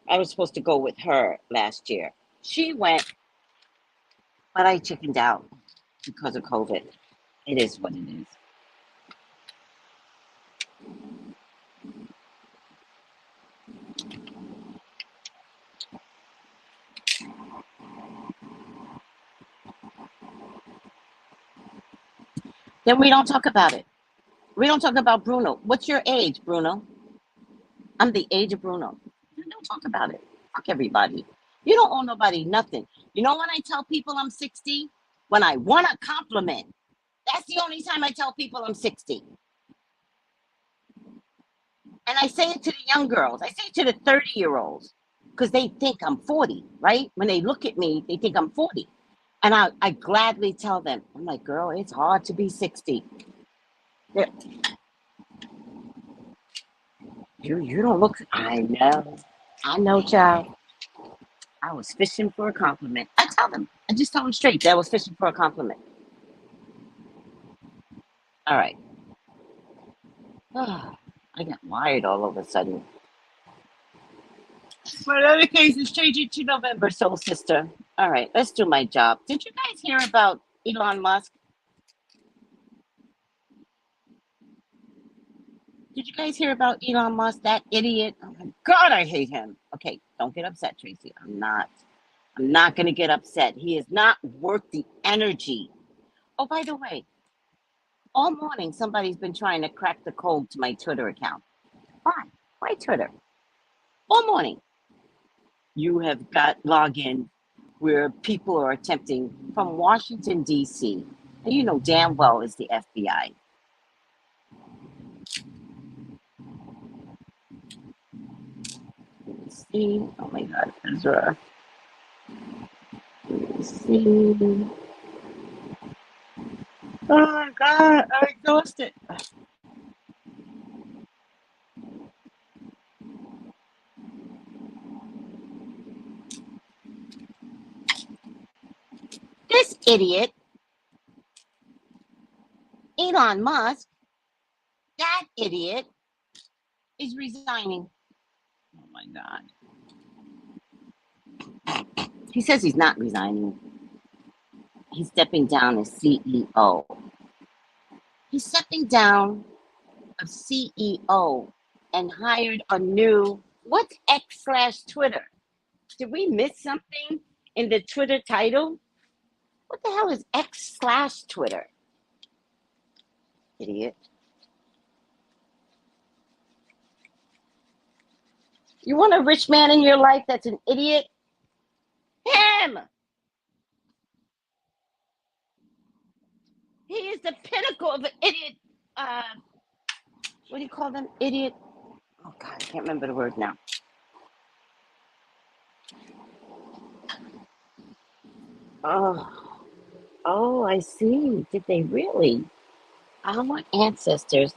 I was supposed to go with her last year. She went, but I chickened out because of COVID. It is what it is. Then we don't talk about it. We don't talk about Bruno. What's your age, Bruno? I'm the age of Bruno. Don't talk about it. Fuck everybody. You don't owe nobody nothing. You know when I tell people I'm 60? When I want a compliment. That's the only time I tell people I'm 60. And I say it to the young girls. I say it to the 30-year-olds because they think I'm 40, right? When they look at me, they think I'm 40. And I gladly tell them, I'm like, girl, it's hard to be 60. They're, you don't look, I know, child. I was fishing for a compliment. I just tell them straight that I was fishing for a compliment. All right. I got wired all of a sudden. But in any case, it's changing to November, soul sister. All right, let's do my job. Did you guys hear about Elon Musk? Did you guys hear about Elon Musk? That idiot. Oh my God, I hate him. Okay, don't get upset, Tracy. I'm not gonna get upset. He is not worth the energy. Oh, by the way, all morning somebody's been trying to crack the code to my Twitter account. Why? Why Twitter? All morning. You have got login where people are attempting from Washington, D.C. And you know damn well it's the FBI. Let me see. Oh my God, Ezra. Let me see. Oh my God, I'm exhausted. This idiot, Elon Musk, that idiot is resigning. Oh my God. He says he's not resigning. He's stepping down as CEO. He's stepping down of CEO and hired a new, what's X/Twitter? Did we miss something in the Twitter title? What the hell is X/Twitter? Idiot. You want a rich man in your life that's an idiot? Him! He is the pinnacle of an idiot. What do you call them? Idiot. Oh God, I can't remember the word now. Oh, I see. Did they really? Our ancestors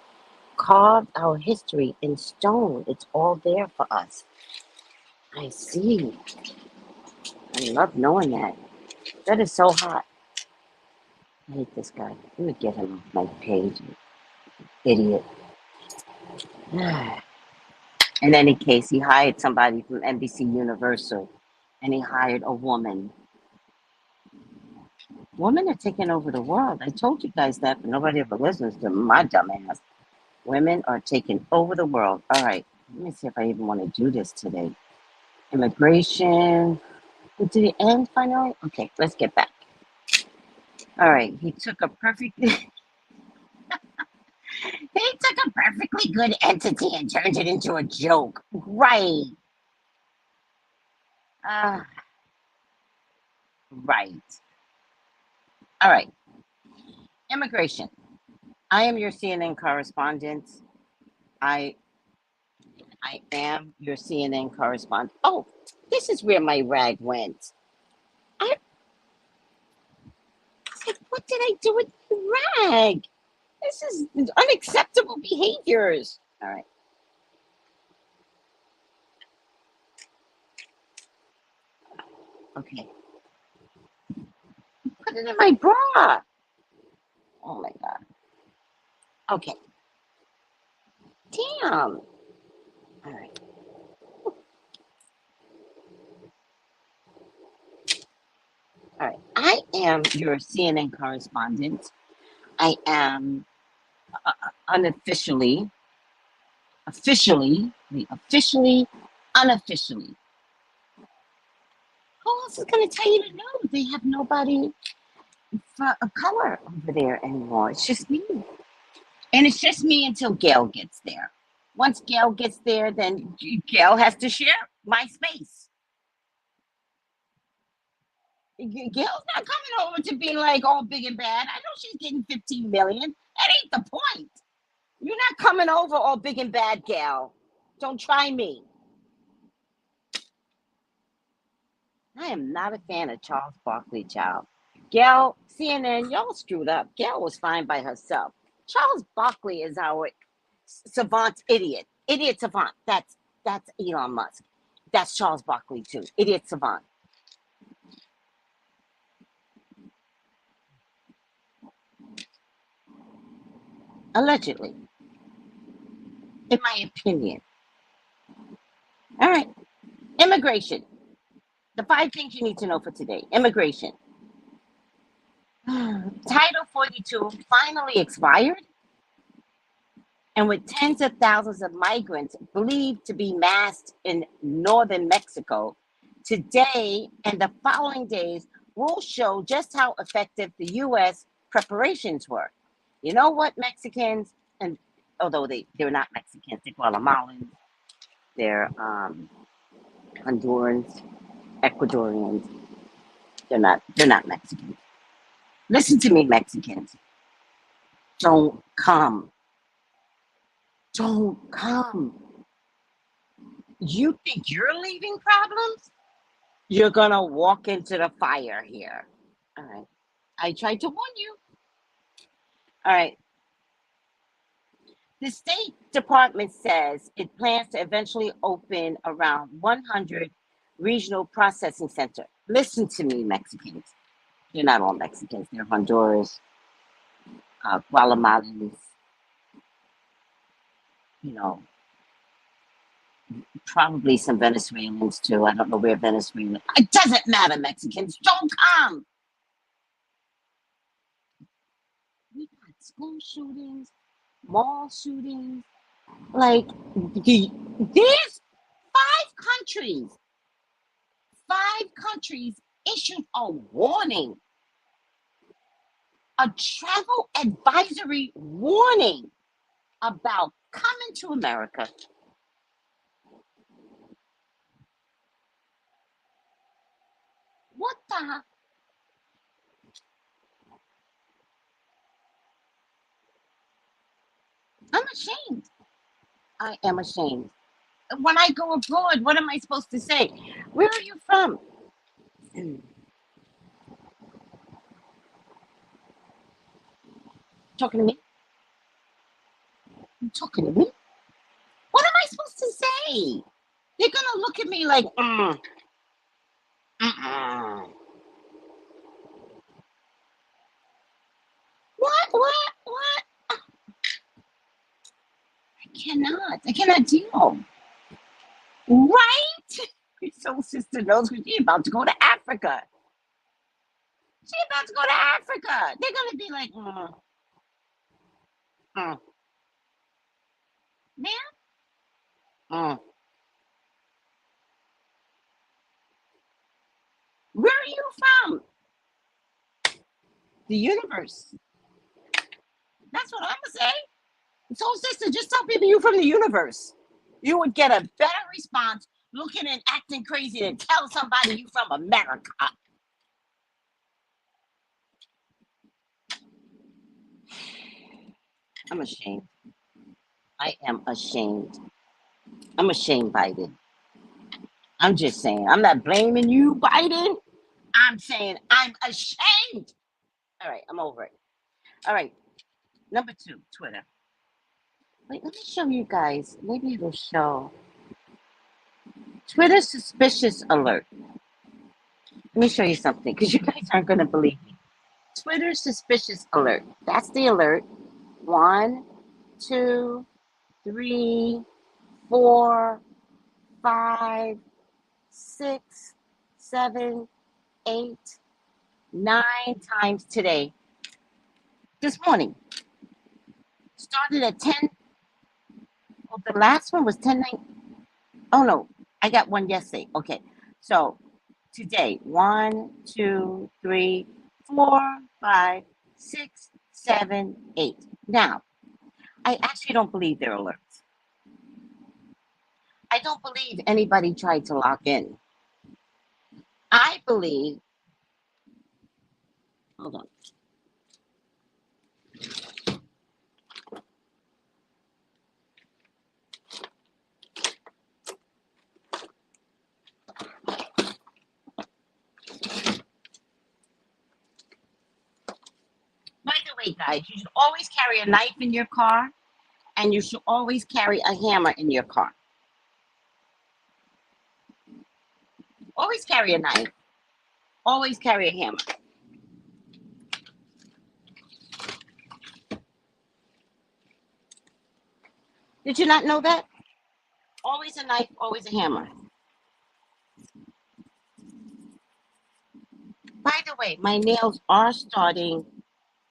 carved our history in stone. It's all there for us. I see. I love knowing that. That is so hot. I hate this guy. I'm gonna get him off my page. Idiot. In any case, he hired somebody from NBC Universal, and he hired a woman. Women are taking over the world. I told you guys that, but nobody ever listens to my dumb ass. Women are taking over the world. All right, let me see if I even want to do this today. Immigration. Did it end finally? Okay, let's get back. All right, he took a perfectly good entity and turned it into a joke. Right. Uh, right. All right. Immigration. I am your CNN correspondent. I I am your CNN correspondent. Oh, this is where my rag went. I said, what did I do with the rag? This is unacceptable behaviors. All right. Okay. Put it in my bra. Oh my God. Okay. Damn. All right. All right. I am your CNN correspondent. I am unofficially, officially, unofficially. Who else is going to tell you to know? They have nobody for a color over there anymore. It's just me. And it's just me until Gail gets there. Once Gail gets there, then Gail has to share my space. Gail's not coming over to be like all big and bad. I know she's getting 15 million. That ain't the point. You're not coming over all big and bad, Gail. Don't try me. I am not a fan of Charles Barkley, child. Gail, CNN, y'all screwed up. Gail was fine by herself. Charles Barkley is our savant idiot. Idiot savant. That's Elon Musk. That's Charles Barkley too. Idiot savant. Allegedly, in my opinion. All right. Immigration. The 5 things you need to know for today. Immigration. Title 42 finally expired, and with tens of thousands of migrants believed to be massed in northern Mexico, today and the following days will show just how effective the U.S. preparations were. You know what, Mexicans, and although they're not Mexicans, they're Guatemalans, they're Hondurans, Ecuadorians, they're not Mexicans. Listen to me, Mexicans. Don't come. Don't come. You think you're leaving problems? You're gonna walk into the fire here. All right. I tried to warn you. All right. The State Department says it plans to eventually open around 100 regional processing centers. Listen to me, Mexicans. They're not all Mexicans. They're Honduras, Guatemalans, you know, probably some Venezuelans too. I don't know where Venezuela. It doesn't matter, Mexicans. Don't come. We got school shootings, mall shootings. Like, there's countries, 5 countries issued a warning, a travel advisory warning about coming to America. What the? I'm ashamed. I am ashamed. When I go abroad, what am I supposed to say? Where are you from? Talking to me? You talking to me? What am I supposed to say? They're gonna look at me like, mm. What? I cannot deal. Right? Your soul sister knows because she's about to go to Africa. She's about to go to Africa. They're gonna be like, mm, man, mm. The universe. That's what I'm going to say. So, sister, just tell people you from the universe. You would get a better response looking and acting crazy than tell somebody you from America. I'm ashamed. I am ashamed. I'm ashamed, Biden. I'm just saying. I'm not blaming you, Biden. I'm saying I'm ashamed. All right, I'm over it. All right, number 2, Twitter. Wait, let me show you guys. Maybe it'll show. Twitter suspicious alert. Let me show you something because you guys aren't going to believe me. Twitter suspicious alert. That's the alert. 1, 2, 3, 4, 5, 6, 7, 8, 9 times today. This morning. Started at 10. Well, the last one was 10. Oh no, I got one yesterday. Okay. So today, 1, 2, 3, 4, 5, 6, 7, 8. Now, I actually don't believe they're alerts. I don't believe anybody tried to lock in. I believe, hold on. By the way, guys, you should always carry a knife in your car, and you should always carry a hammer in your car. Always carry a knife. Always carry a hammer. Did you not know that? Always a knife, always a hammer. By the way, my nails are starting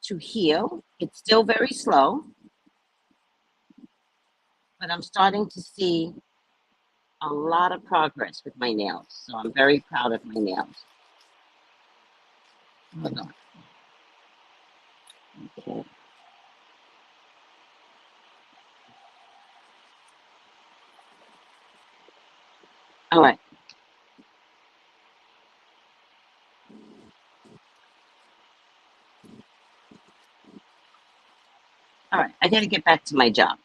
to heal. It's still very slow, but I'm starting to see a lot of progress with my nails. So I'm very proud of my nails. Hold on. Okay. All right. All right. I got to get back to my job.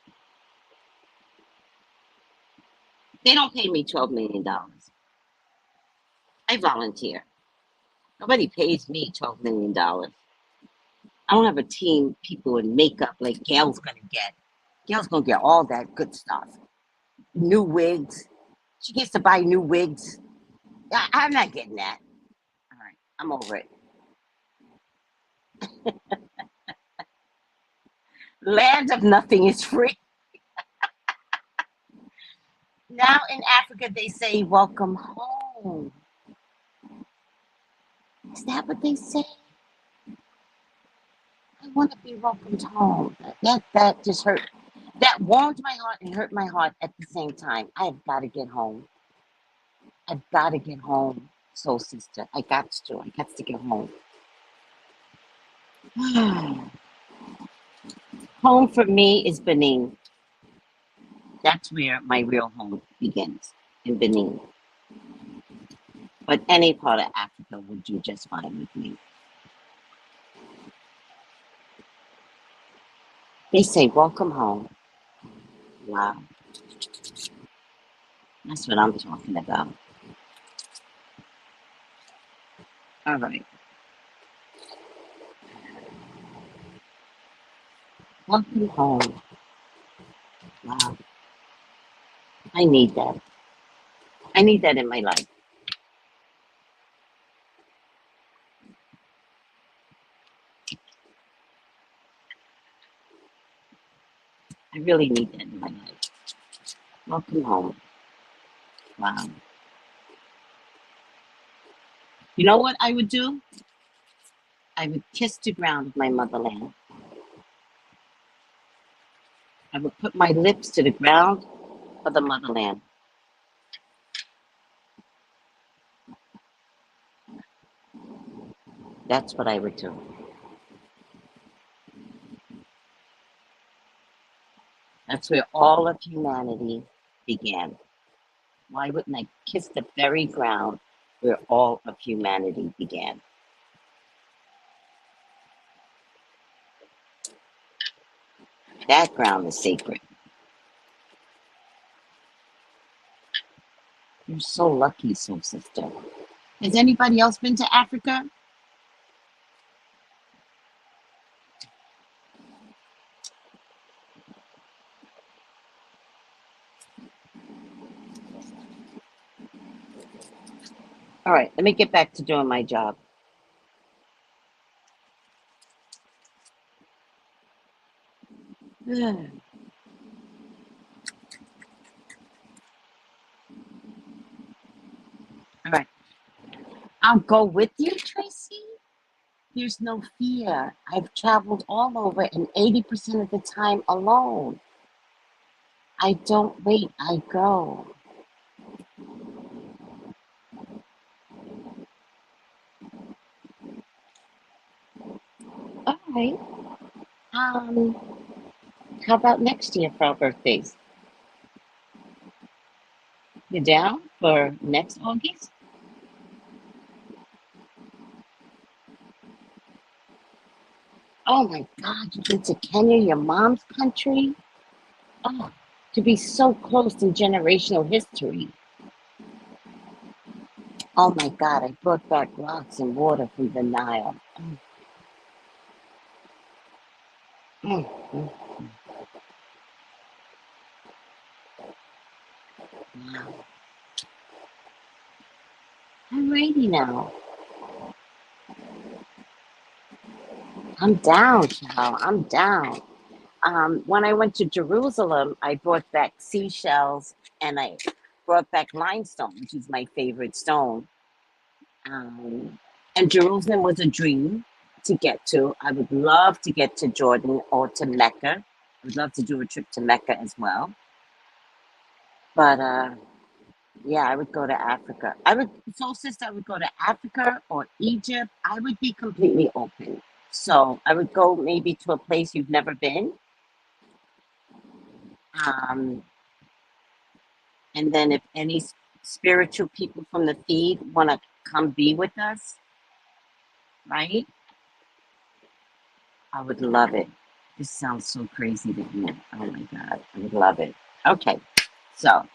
They don't pay me $12 million. I volunteer. Nobody pays me $12 million. I don't have a team people in makeup like Gail's going to get. Gail's going to get all that good stuff. New wigs. She gets to buy new wigs. I'm not getting that. All right. I'm over it. Land of nothing is free. Now in Africa, they say, welcome home. Is that what they say? I want to be welcomed home. That just hurt. That warmed my heart and hurt my heart at the same time. I've got to get home. I've got to get home. Soul sister, I got to get home. Home for me is Benin. That's where my real home begins, in Benin. But any part of Africa would do just fine with me. They say, welcome home. Wow. That's what I'm talking about. All right. Welcome home. Wow. I need that. I need that in my life. I really need that in my life. Welcome home. Wow. You know what I would do? I would kiss the ground of my motherland. I would put my lips to the ground of the motherland. That's what I would do. That's where all of humanity began. Why wouldn't I kiss the very ground where all of humanity began? That ground is sacred. You're so lucky, soul sister. Has anybody else been to Africa? All right, let me get back to doing my job. All right, I'll go with you, Tracy. There's no fear. I've traveled all over and 80% of the time alone. I don't wait, I go. All right. Um, how about next year for our birthdays? You down for next August? Oh my God, you've been to Kenya, your mom's country? Oh, to be so close to generational history. Oh my God, I brought back rocks and water from the Nile. Mm, mm. Wow. I'm ready now. I'm down, child. I'm down. When I went to Jerusalem, I brought back seashells and I brought back limestone, which is my favorite stone. Um, and Jerusalem was a dream to get to. I would love to get to Jordan or to Mecca. I would love to do a trip to Mecca as well. But yeah, I would go to Africa. I would, Soul Sister, I would go to Africa or Egypt. I would be completely open. So I would go maybe to a place you've never been. Um, and then if any spiritual people from the feed want to come be with us, right? I would love it. This sounds so crazy to me. Oh my God, I would love it. Okay, so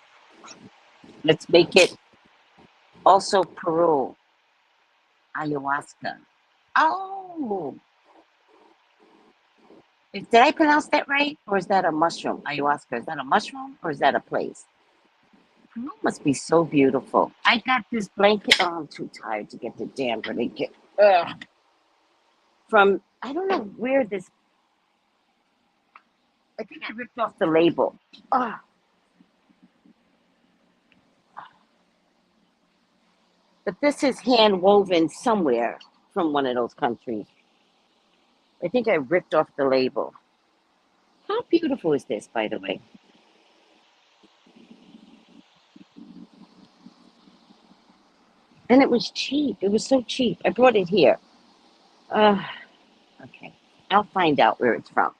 let's make it also Peru, ayahuasca. Oh, did I pronounce that right? Or is that a mushroom? Ayahuasca, is that a mushroom or is that a place? Peru must be so beautiful. I got this blanket. Oh, I'm too tired to get the damn blanket. Ugh. From, I don't know where this, I think I ripped off the label. Ugh. But this is hand woven somewhere from one of those countries. I think I ripped off the label. How beautiful is this, by the way? And it was cheap. It was so cheap. I brought it here. Uh, okay. I'll find out where it's from.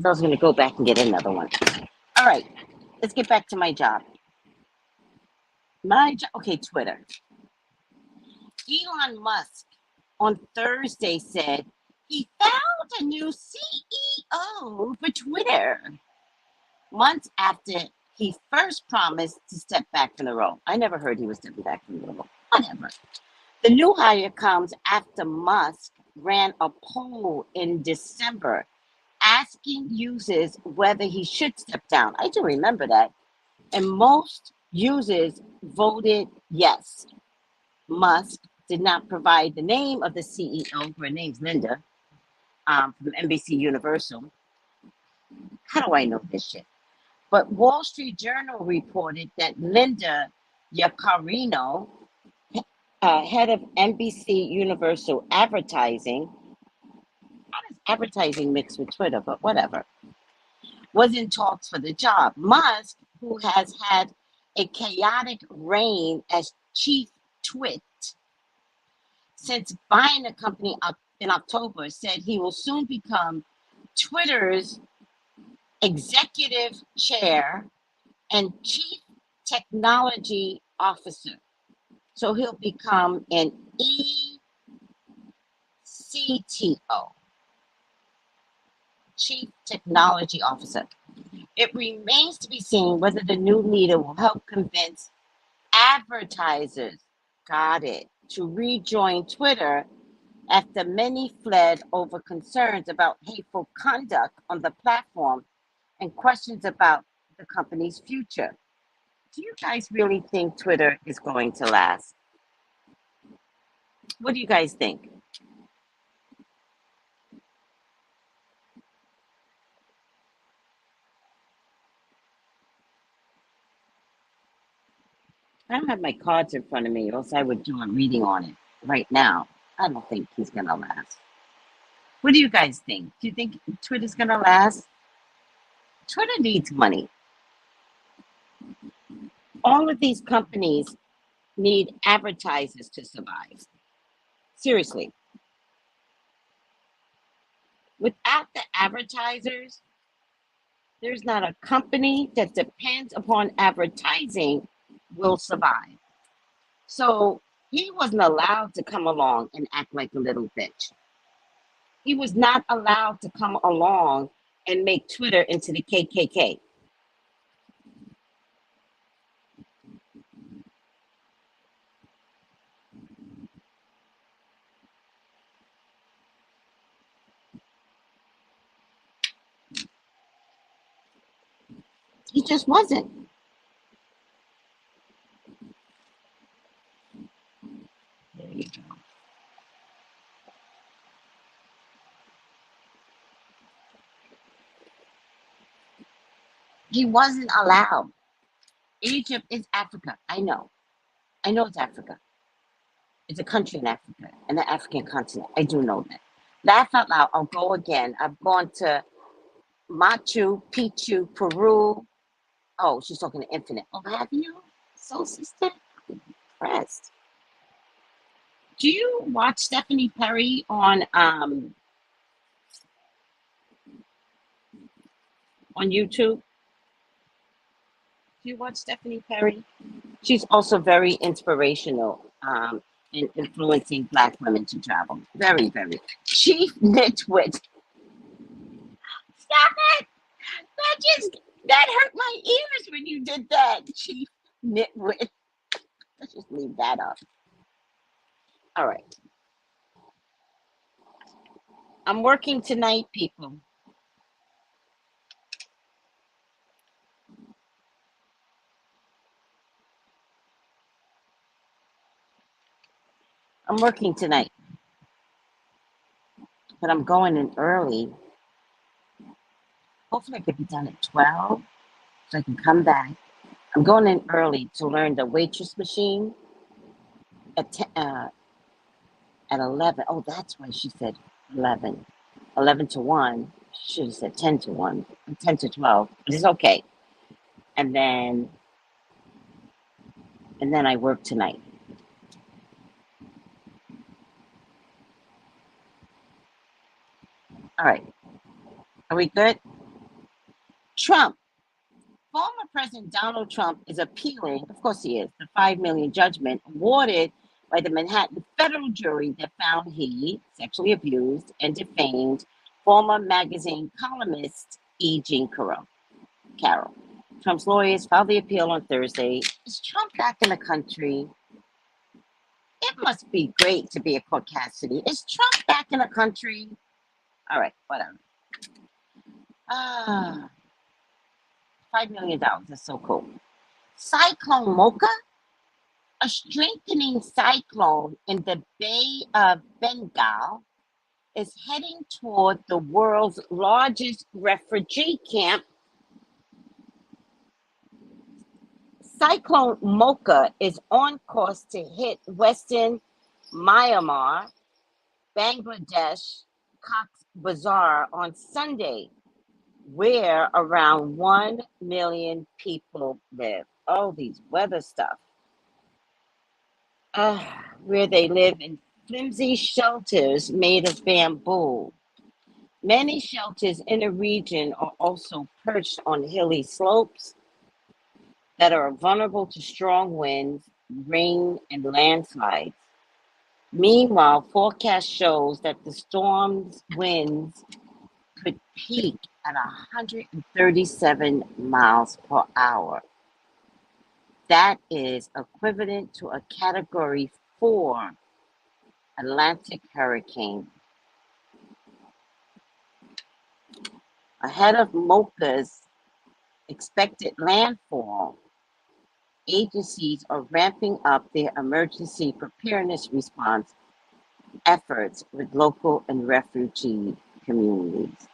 I was going to go back and get another one. All right. Let's get back to my job. My job. Okay, Twitter. Elon Musk on Thursday said he found a new CEO for Twitter months after he first promised to step back from the role. I never heard he was stepping back from the role. Whatever. The new hire comes after Musk ran a poll in December asking users whether he should step down. I do remember that. And most users voted yes. Musk did not provide the name of the CEO. Her name's Linda from NBC Universal. How do I know this shit? But Wall Street Journal reported that Linda Yaccarino, head of NBC Universal Advertising, how does advertising mix with Twitter, but whatever, was in talks for the job. Musk, who has had a chaotic reign as chief twit since buying the company up in October, said he will soon become Twitter's executive chair, and chief technology officer. So he'll become an ECTO, chief technology officer. It remains to be seen whether the new leader will help convince advertisers, got it, to rejoin Twitter after many fled over concerns about hateful conduct on the platform and questions about the company's future. Do you guys really think Twitter is going to last? What do you guys think? I don't have my cards in front of me, or else I would do a reading on it right now. I don't think he's going to last. What do you guys think? Do you think Twitter's going to last? Twitter needs money. All of these companies need advertisers to survive. Seriously. Without the advertisers, there's not a company that depends upon advertising will survive. So he wasn't allowed to come along and act like a little bitch. He was not allowed to come along and make Twitter into the KKK. He just wasn't. There you go. He wasn't allowed. Egypt is Africa. I know. I know it's Africa. It's a country in Africa, in the African continent. I do know that. Laugh out loud. I'll go again. I've gone to Machu Picchu, Peru. Oh, she's talking to Infinite. Oh, have you? So, sister, I'm impressed. Do you watch Stephanie Perry on YouTube? Do you watch Stephanie Perry? She's also very inspirational in influencing Black women to travel. Very, very. Chief Nitwit. Stop it! That hurt my ears when you did that, Chief Nitwit. Let's just leave that up. All right. I'm working tonight, people. I'm working tonight, but I'm going in early. Hopefully, I could be done at 12 so I can come back. I'm going in early to learn the waitress machine at, at 11. Oh, that's why she said 11. 11 to 1. She should have said 10 to 1, 10 to 12, but it's okay. And then I work tonight. All right. Are we good? Trump. Former President Donald Trump is appealing, of course he is, the $5 million judgment awarded by the Manhattan federal jury that found he sexually abused and defamed former magazine columnist E. Jean Carroll. Trump's lawyers filed the appeal on Thursday. Is Trump back in the country? It must be great to be a Court Cassidy. Is Trump back in the country? All right, whatever. Ah, $5 million. That's so cool. Cyclone Mocha, a strengthening cyclone in the Bay of Bengal, is heading toward the world's largest refugee camp. Cyclone Mocha is on course to hit western Myanmar, Bangladesh, Cox's Bazar on Sunday, where around 1 million people live. Oh, these weather stuff. Where they live in flimsy shelters made of bamboo. Many shelters in the region are also perched on hilly slopes that are vulnerable to strong winds, rain, and landslides. Meanwhile, forecast shows that the storm's winds could peak at 137 miles per hour. That is equivalent to a Category 4 Atlantic hurricane. Ahead of Mocha's expected landfall, agencies are ramping up their emergency preparedness response efforts with local and refugee communities.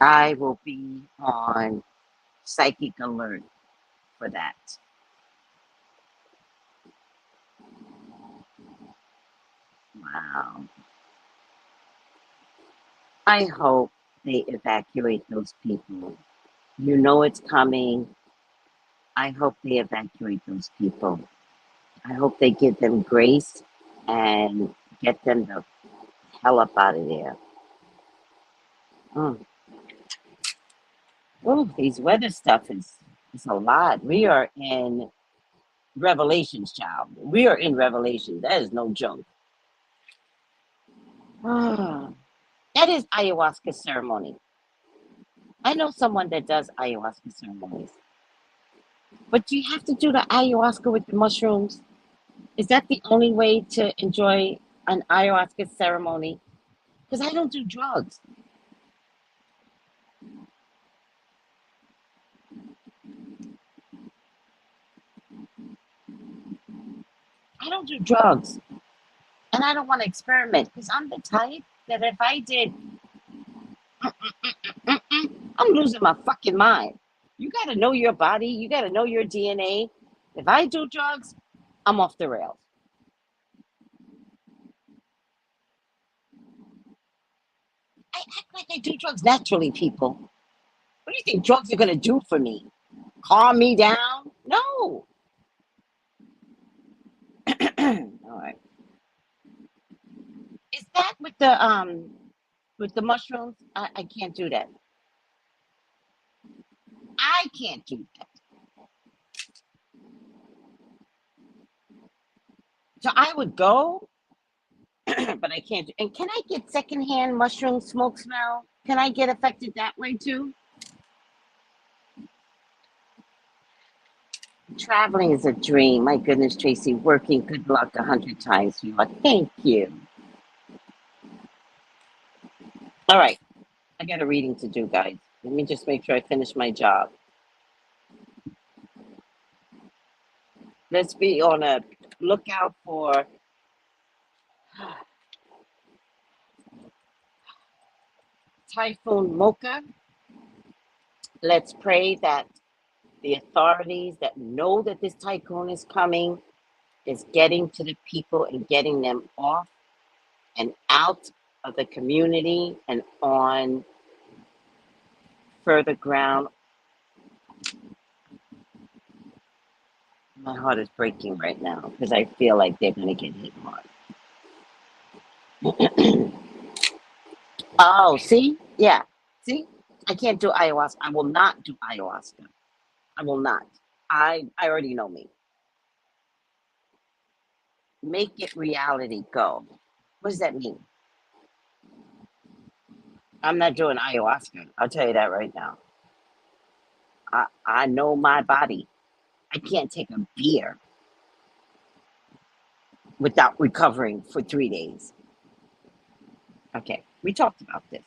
I will be on psychic alert for that. Wow. I hope they evacuate those people. You know it's coming. I hope they evacuate those people. I hope they give them grace and get them the hell up out of there. Mm. Oh, these weather stuff is a lot. We are in Revelations, child. We are in Revelation. That is no joke. Ah, that is ayahuasca ceremony. I know someone that does ayahuasca ceremonies. But do you have to do the ayahuasca with the mushrooms? Is that the only way to enjoy an ayahuasca ceremony? Because I don't do drugs. I don't do drugs. And I don't want to experiment because I'm the type that if I did, I'm losing my fucking mind. You got to know your body. You got to know your DNA. If I do drugs, I'm off the rails. I act like I do drugs naturally, people. What do you think drugs are going to do for me? Calm me down? No. All right. Is that with the mushrooms? I can't do that. I can't do that. So I would go, but I can't. And can I get secondhand mushroom smoke smell? Can I get affected that way too? Traveling is a dream. My goodness, Tracy, working, good luck 100 times for you. Thank you. All right. I got a reading to do, guys. Let me just make sure I finish my job. Let's be on a lookout for Typhoon Mocha. Let's pray that the authorities that know that this typhoon is coming is getting to the people and getting them off and out of the community and on further ground. My heart is breaking right now because I feel like they're going to get hit hard. Oh, see? Yeah. See? I can't do ayahuasca. I will not do ayahuasca. I will not. I already know me. Make it reality. Go. What does that mean? I'm not doing ayahuasca. I'll tell you that right now. I know my body. I can't take a beer without recovering for 3 days. Okay, we talked about this.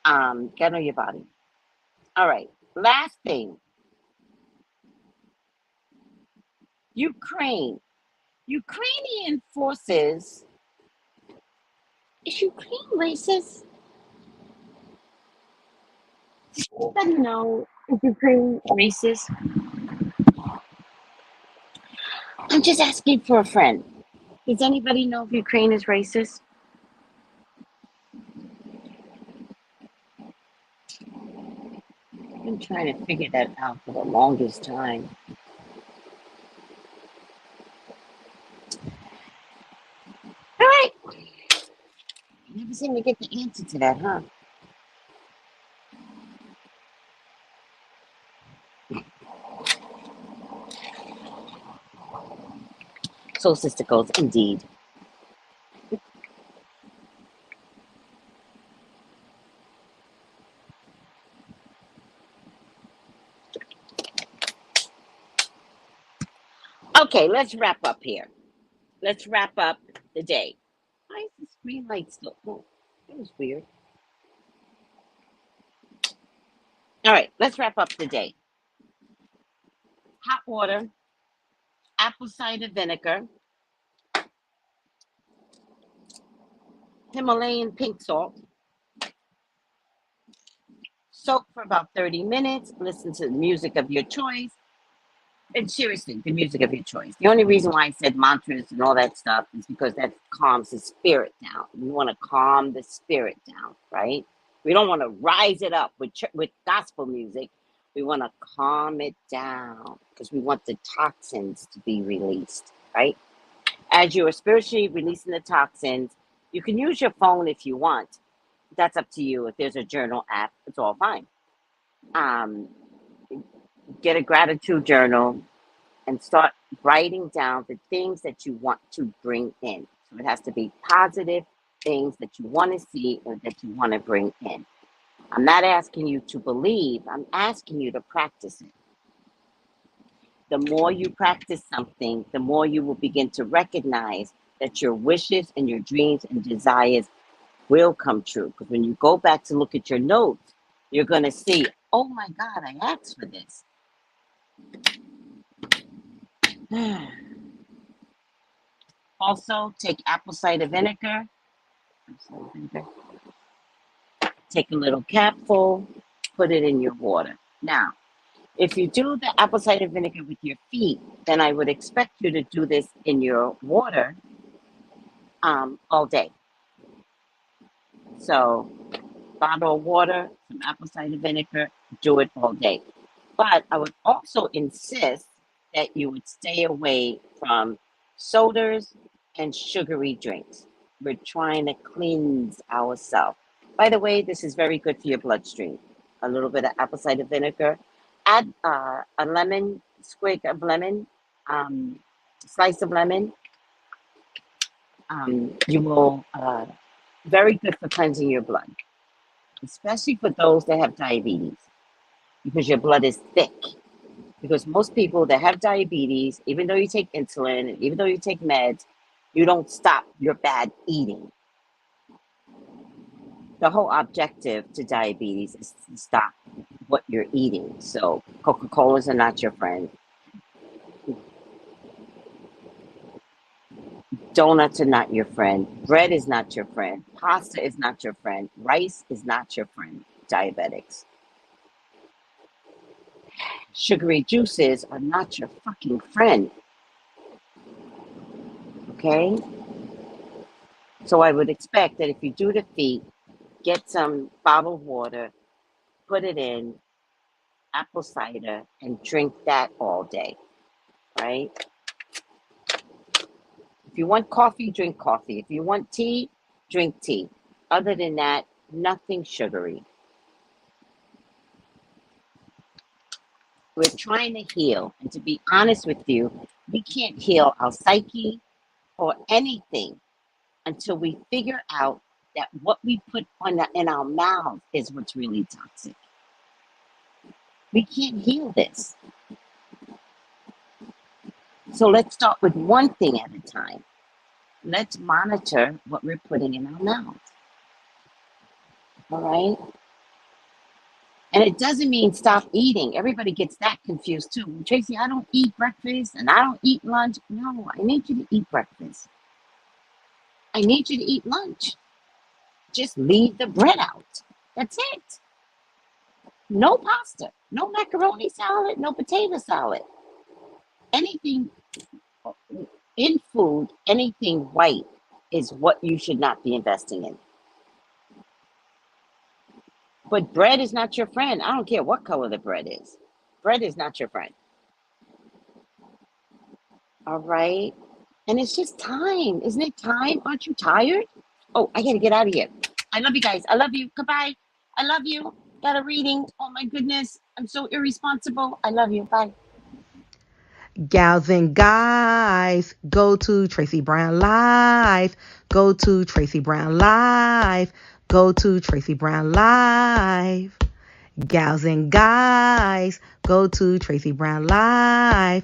Gotta know your body. All right. Last thing. Ukraine. Ukrainian forces. Is Ukraine racist? Does anybody know if Ukraine racist? I'm just asking for a friend. Does anybody know if Ukraine is racist? I've been trying to figure that out for the longest time. seem to get the answer to that, huh? Soulcisticles, indeed. Okay, let's wrap up here. Let's wrap up the day. Why is the screen light still? Oh, that was weird. All right, let's wrap up the day. Hot water, apple cider vinegar, Himalayan pink salt, soak for about 30 minutes, listen to the music of your choice. And seriously, the music of your choice. The only reason why I said mantras and all that stuff is because that calms the spirit down. We want to calm the spirit down, right? We don't want to rise it up with gospel music. We want to calm it down because we want the toxins to be released, right? As you are spiritually releasing the toxins, you can use your phone if you want. That's up to you. If there's a journal app, it's all fine. Um, get a gratitude journal and start writing down the things that you want to bring in. So it has to be positive things that you want to see or that you want to bring in. I'm not asking you to believe, I'm asking you to practice it. The more you practice something, the more you will begin to recognize that your wishes and your dreams and desires will come true. Because when you go back to look at your notes, you're going to see, oh my God, I asked for this. Also, take apple cider vinegar. Take a little capful, put it in your water. Now, if you do the apple cider vinegar with your feet, then I would expect you to do this in your water all day. So, bottle of water, some apple cider vinegar, do it all day. But I would also insist that you would stay away from sodas and sugary drinks. We're trying to cleanse ourselves. By the way, this is very good for your bloodstream. A little bit of apple cider vinegar. Add a lemon, squig of lemon, slice of lemon. You will, very good for cleansing your blood, especially for those that have diabetes, because your blood is thick. Because most people that have diabetes, even though you take insulin, and even though you take meds, you don't stop your bad eating. The whole objective to diabetes is to stop what you're eating. So Coca-Colas are not your friend. Donuts are not your friend. Bread is not your friend. Pasta is not your friend. Rice is not your friend. Diabetics. Sugary juices are not your fucking friend. Okay? So I would expect that if you do the feet, get some bottled water, put it in apple cider, and drink that all day, right? If you want coffee, drink coffee. If you want tea, drink tea. Other than that, nothing sugary. We're trying to heal. And to be honest with you, we can't heal our psyche or anything until we figure out that what we put in our mouths is what's really toxic. We can't heal this. So let's start with one thing at a time. Let's monitor what we're putting in our mouths. All right? And it doesn't mean stop eating. Everybody gets that confused too. Tracey, I don't eat breakfast and I don't eat lunch. No, I need you to eat breakfast. I need you to eat lunch. Just leave the bread out. That's it. No pasta, no macaroni salad, no potato salad. Anything in food, anything white is what you should not be investing in. But bread is not your friend. I don't care what color the bread is. Bread is not your friend. All right? And it's just time. Isn't it time? Aren't you tired? Oh, I got to get out of here. I love you guys. I love you. Goodbye. I love you. Got a reading. Oh my goodness. I'm so irresponsible. I love you. Bye. Gals and guys, go to Tracey Brown Live. Go to Tracey Brown Live. Go to Tracey Brown Live. Gals and guys, go to Tracey Brown Live.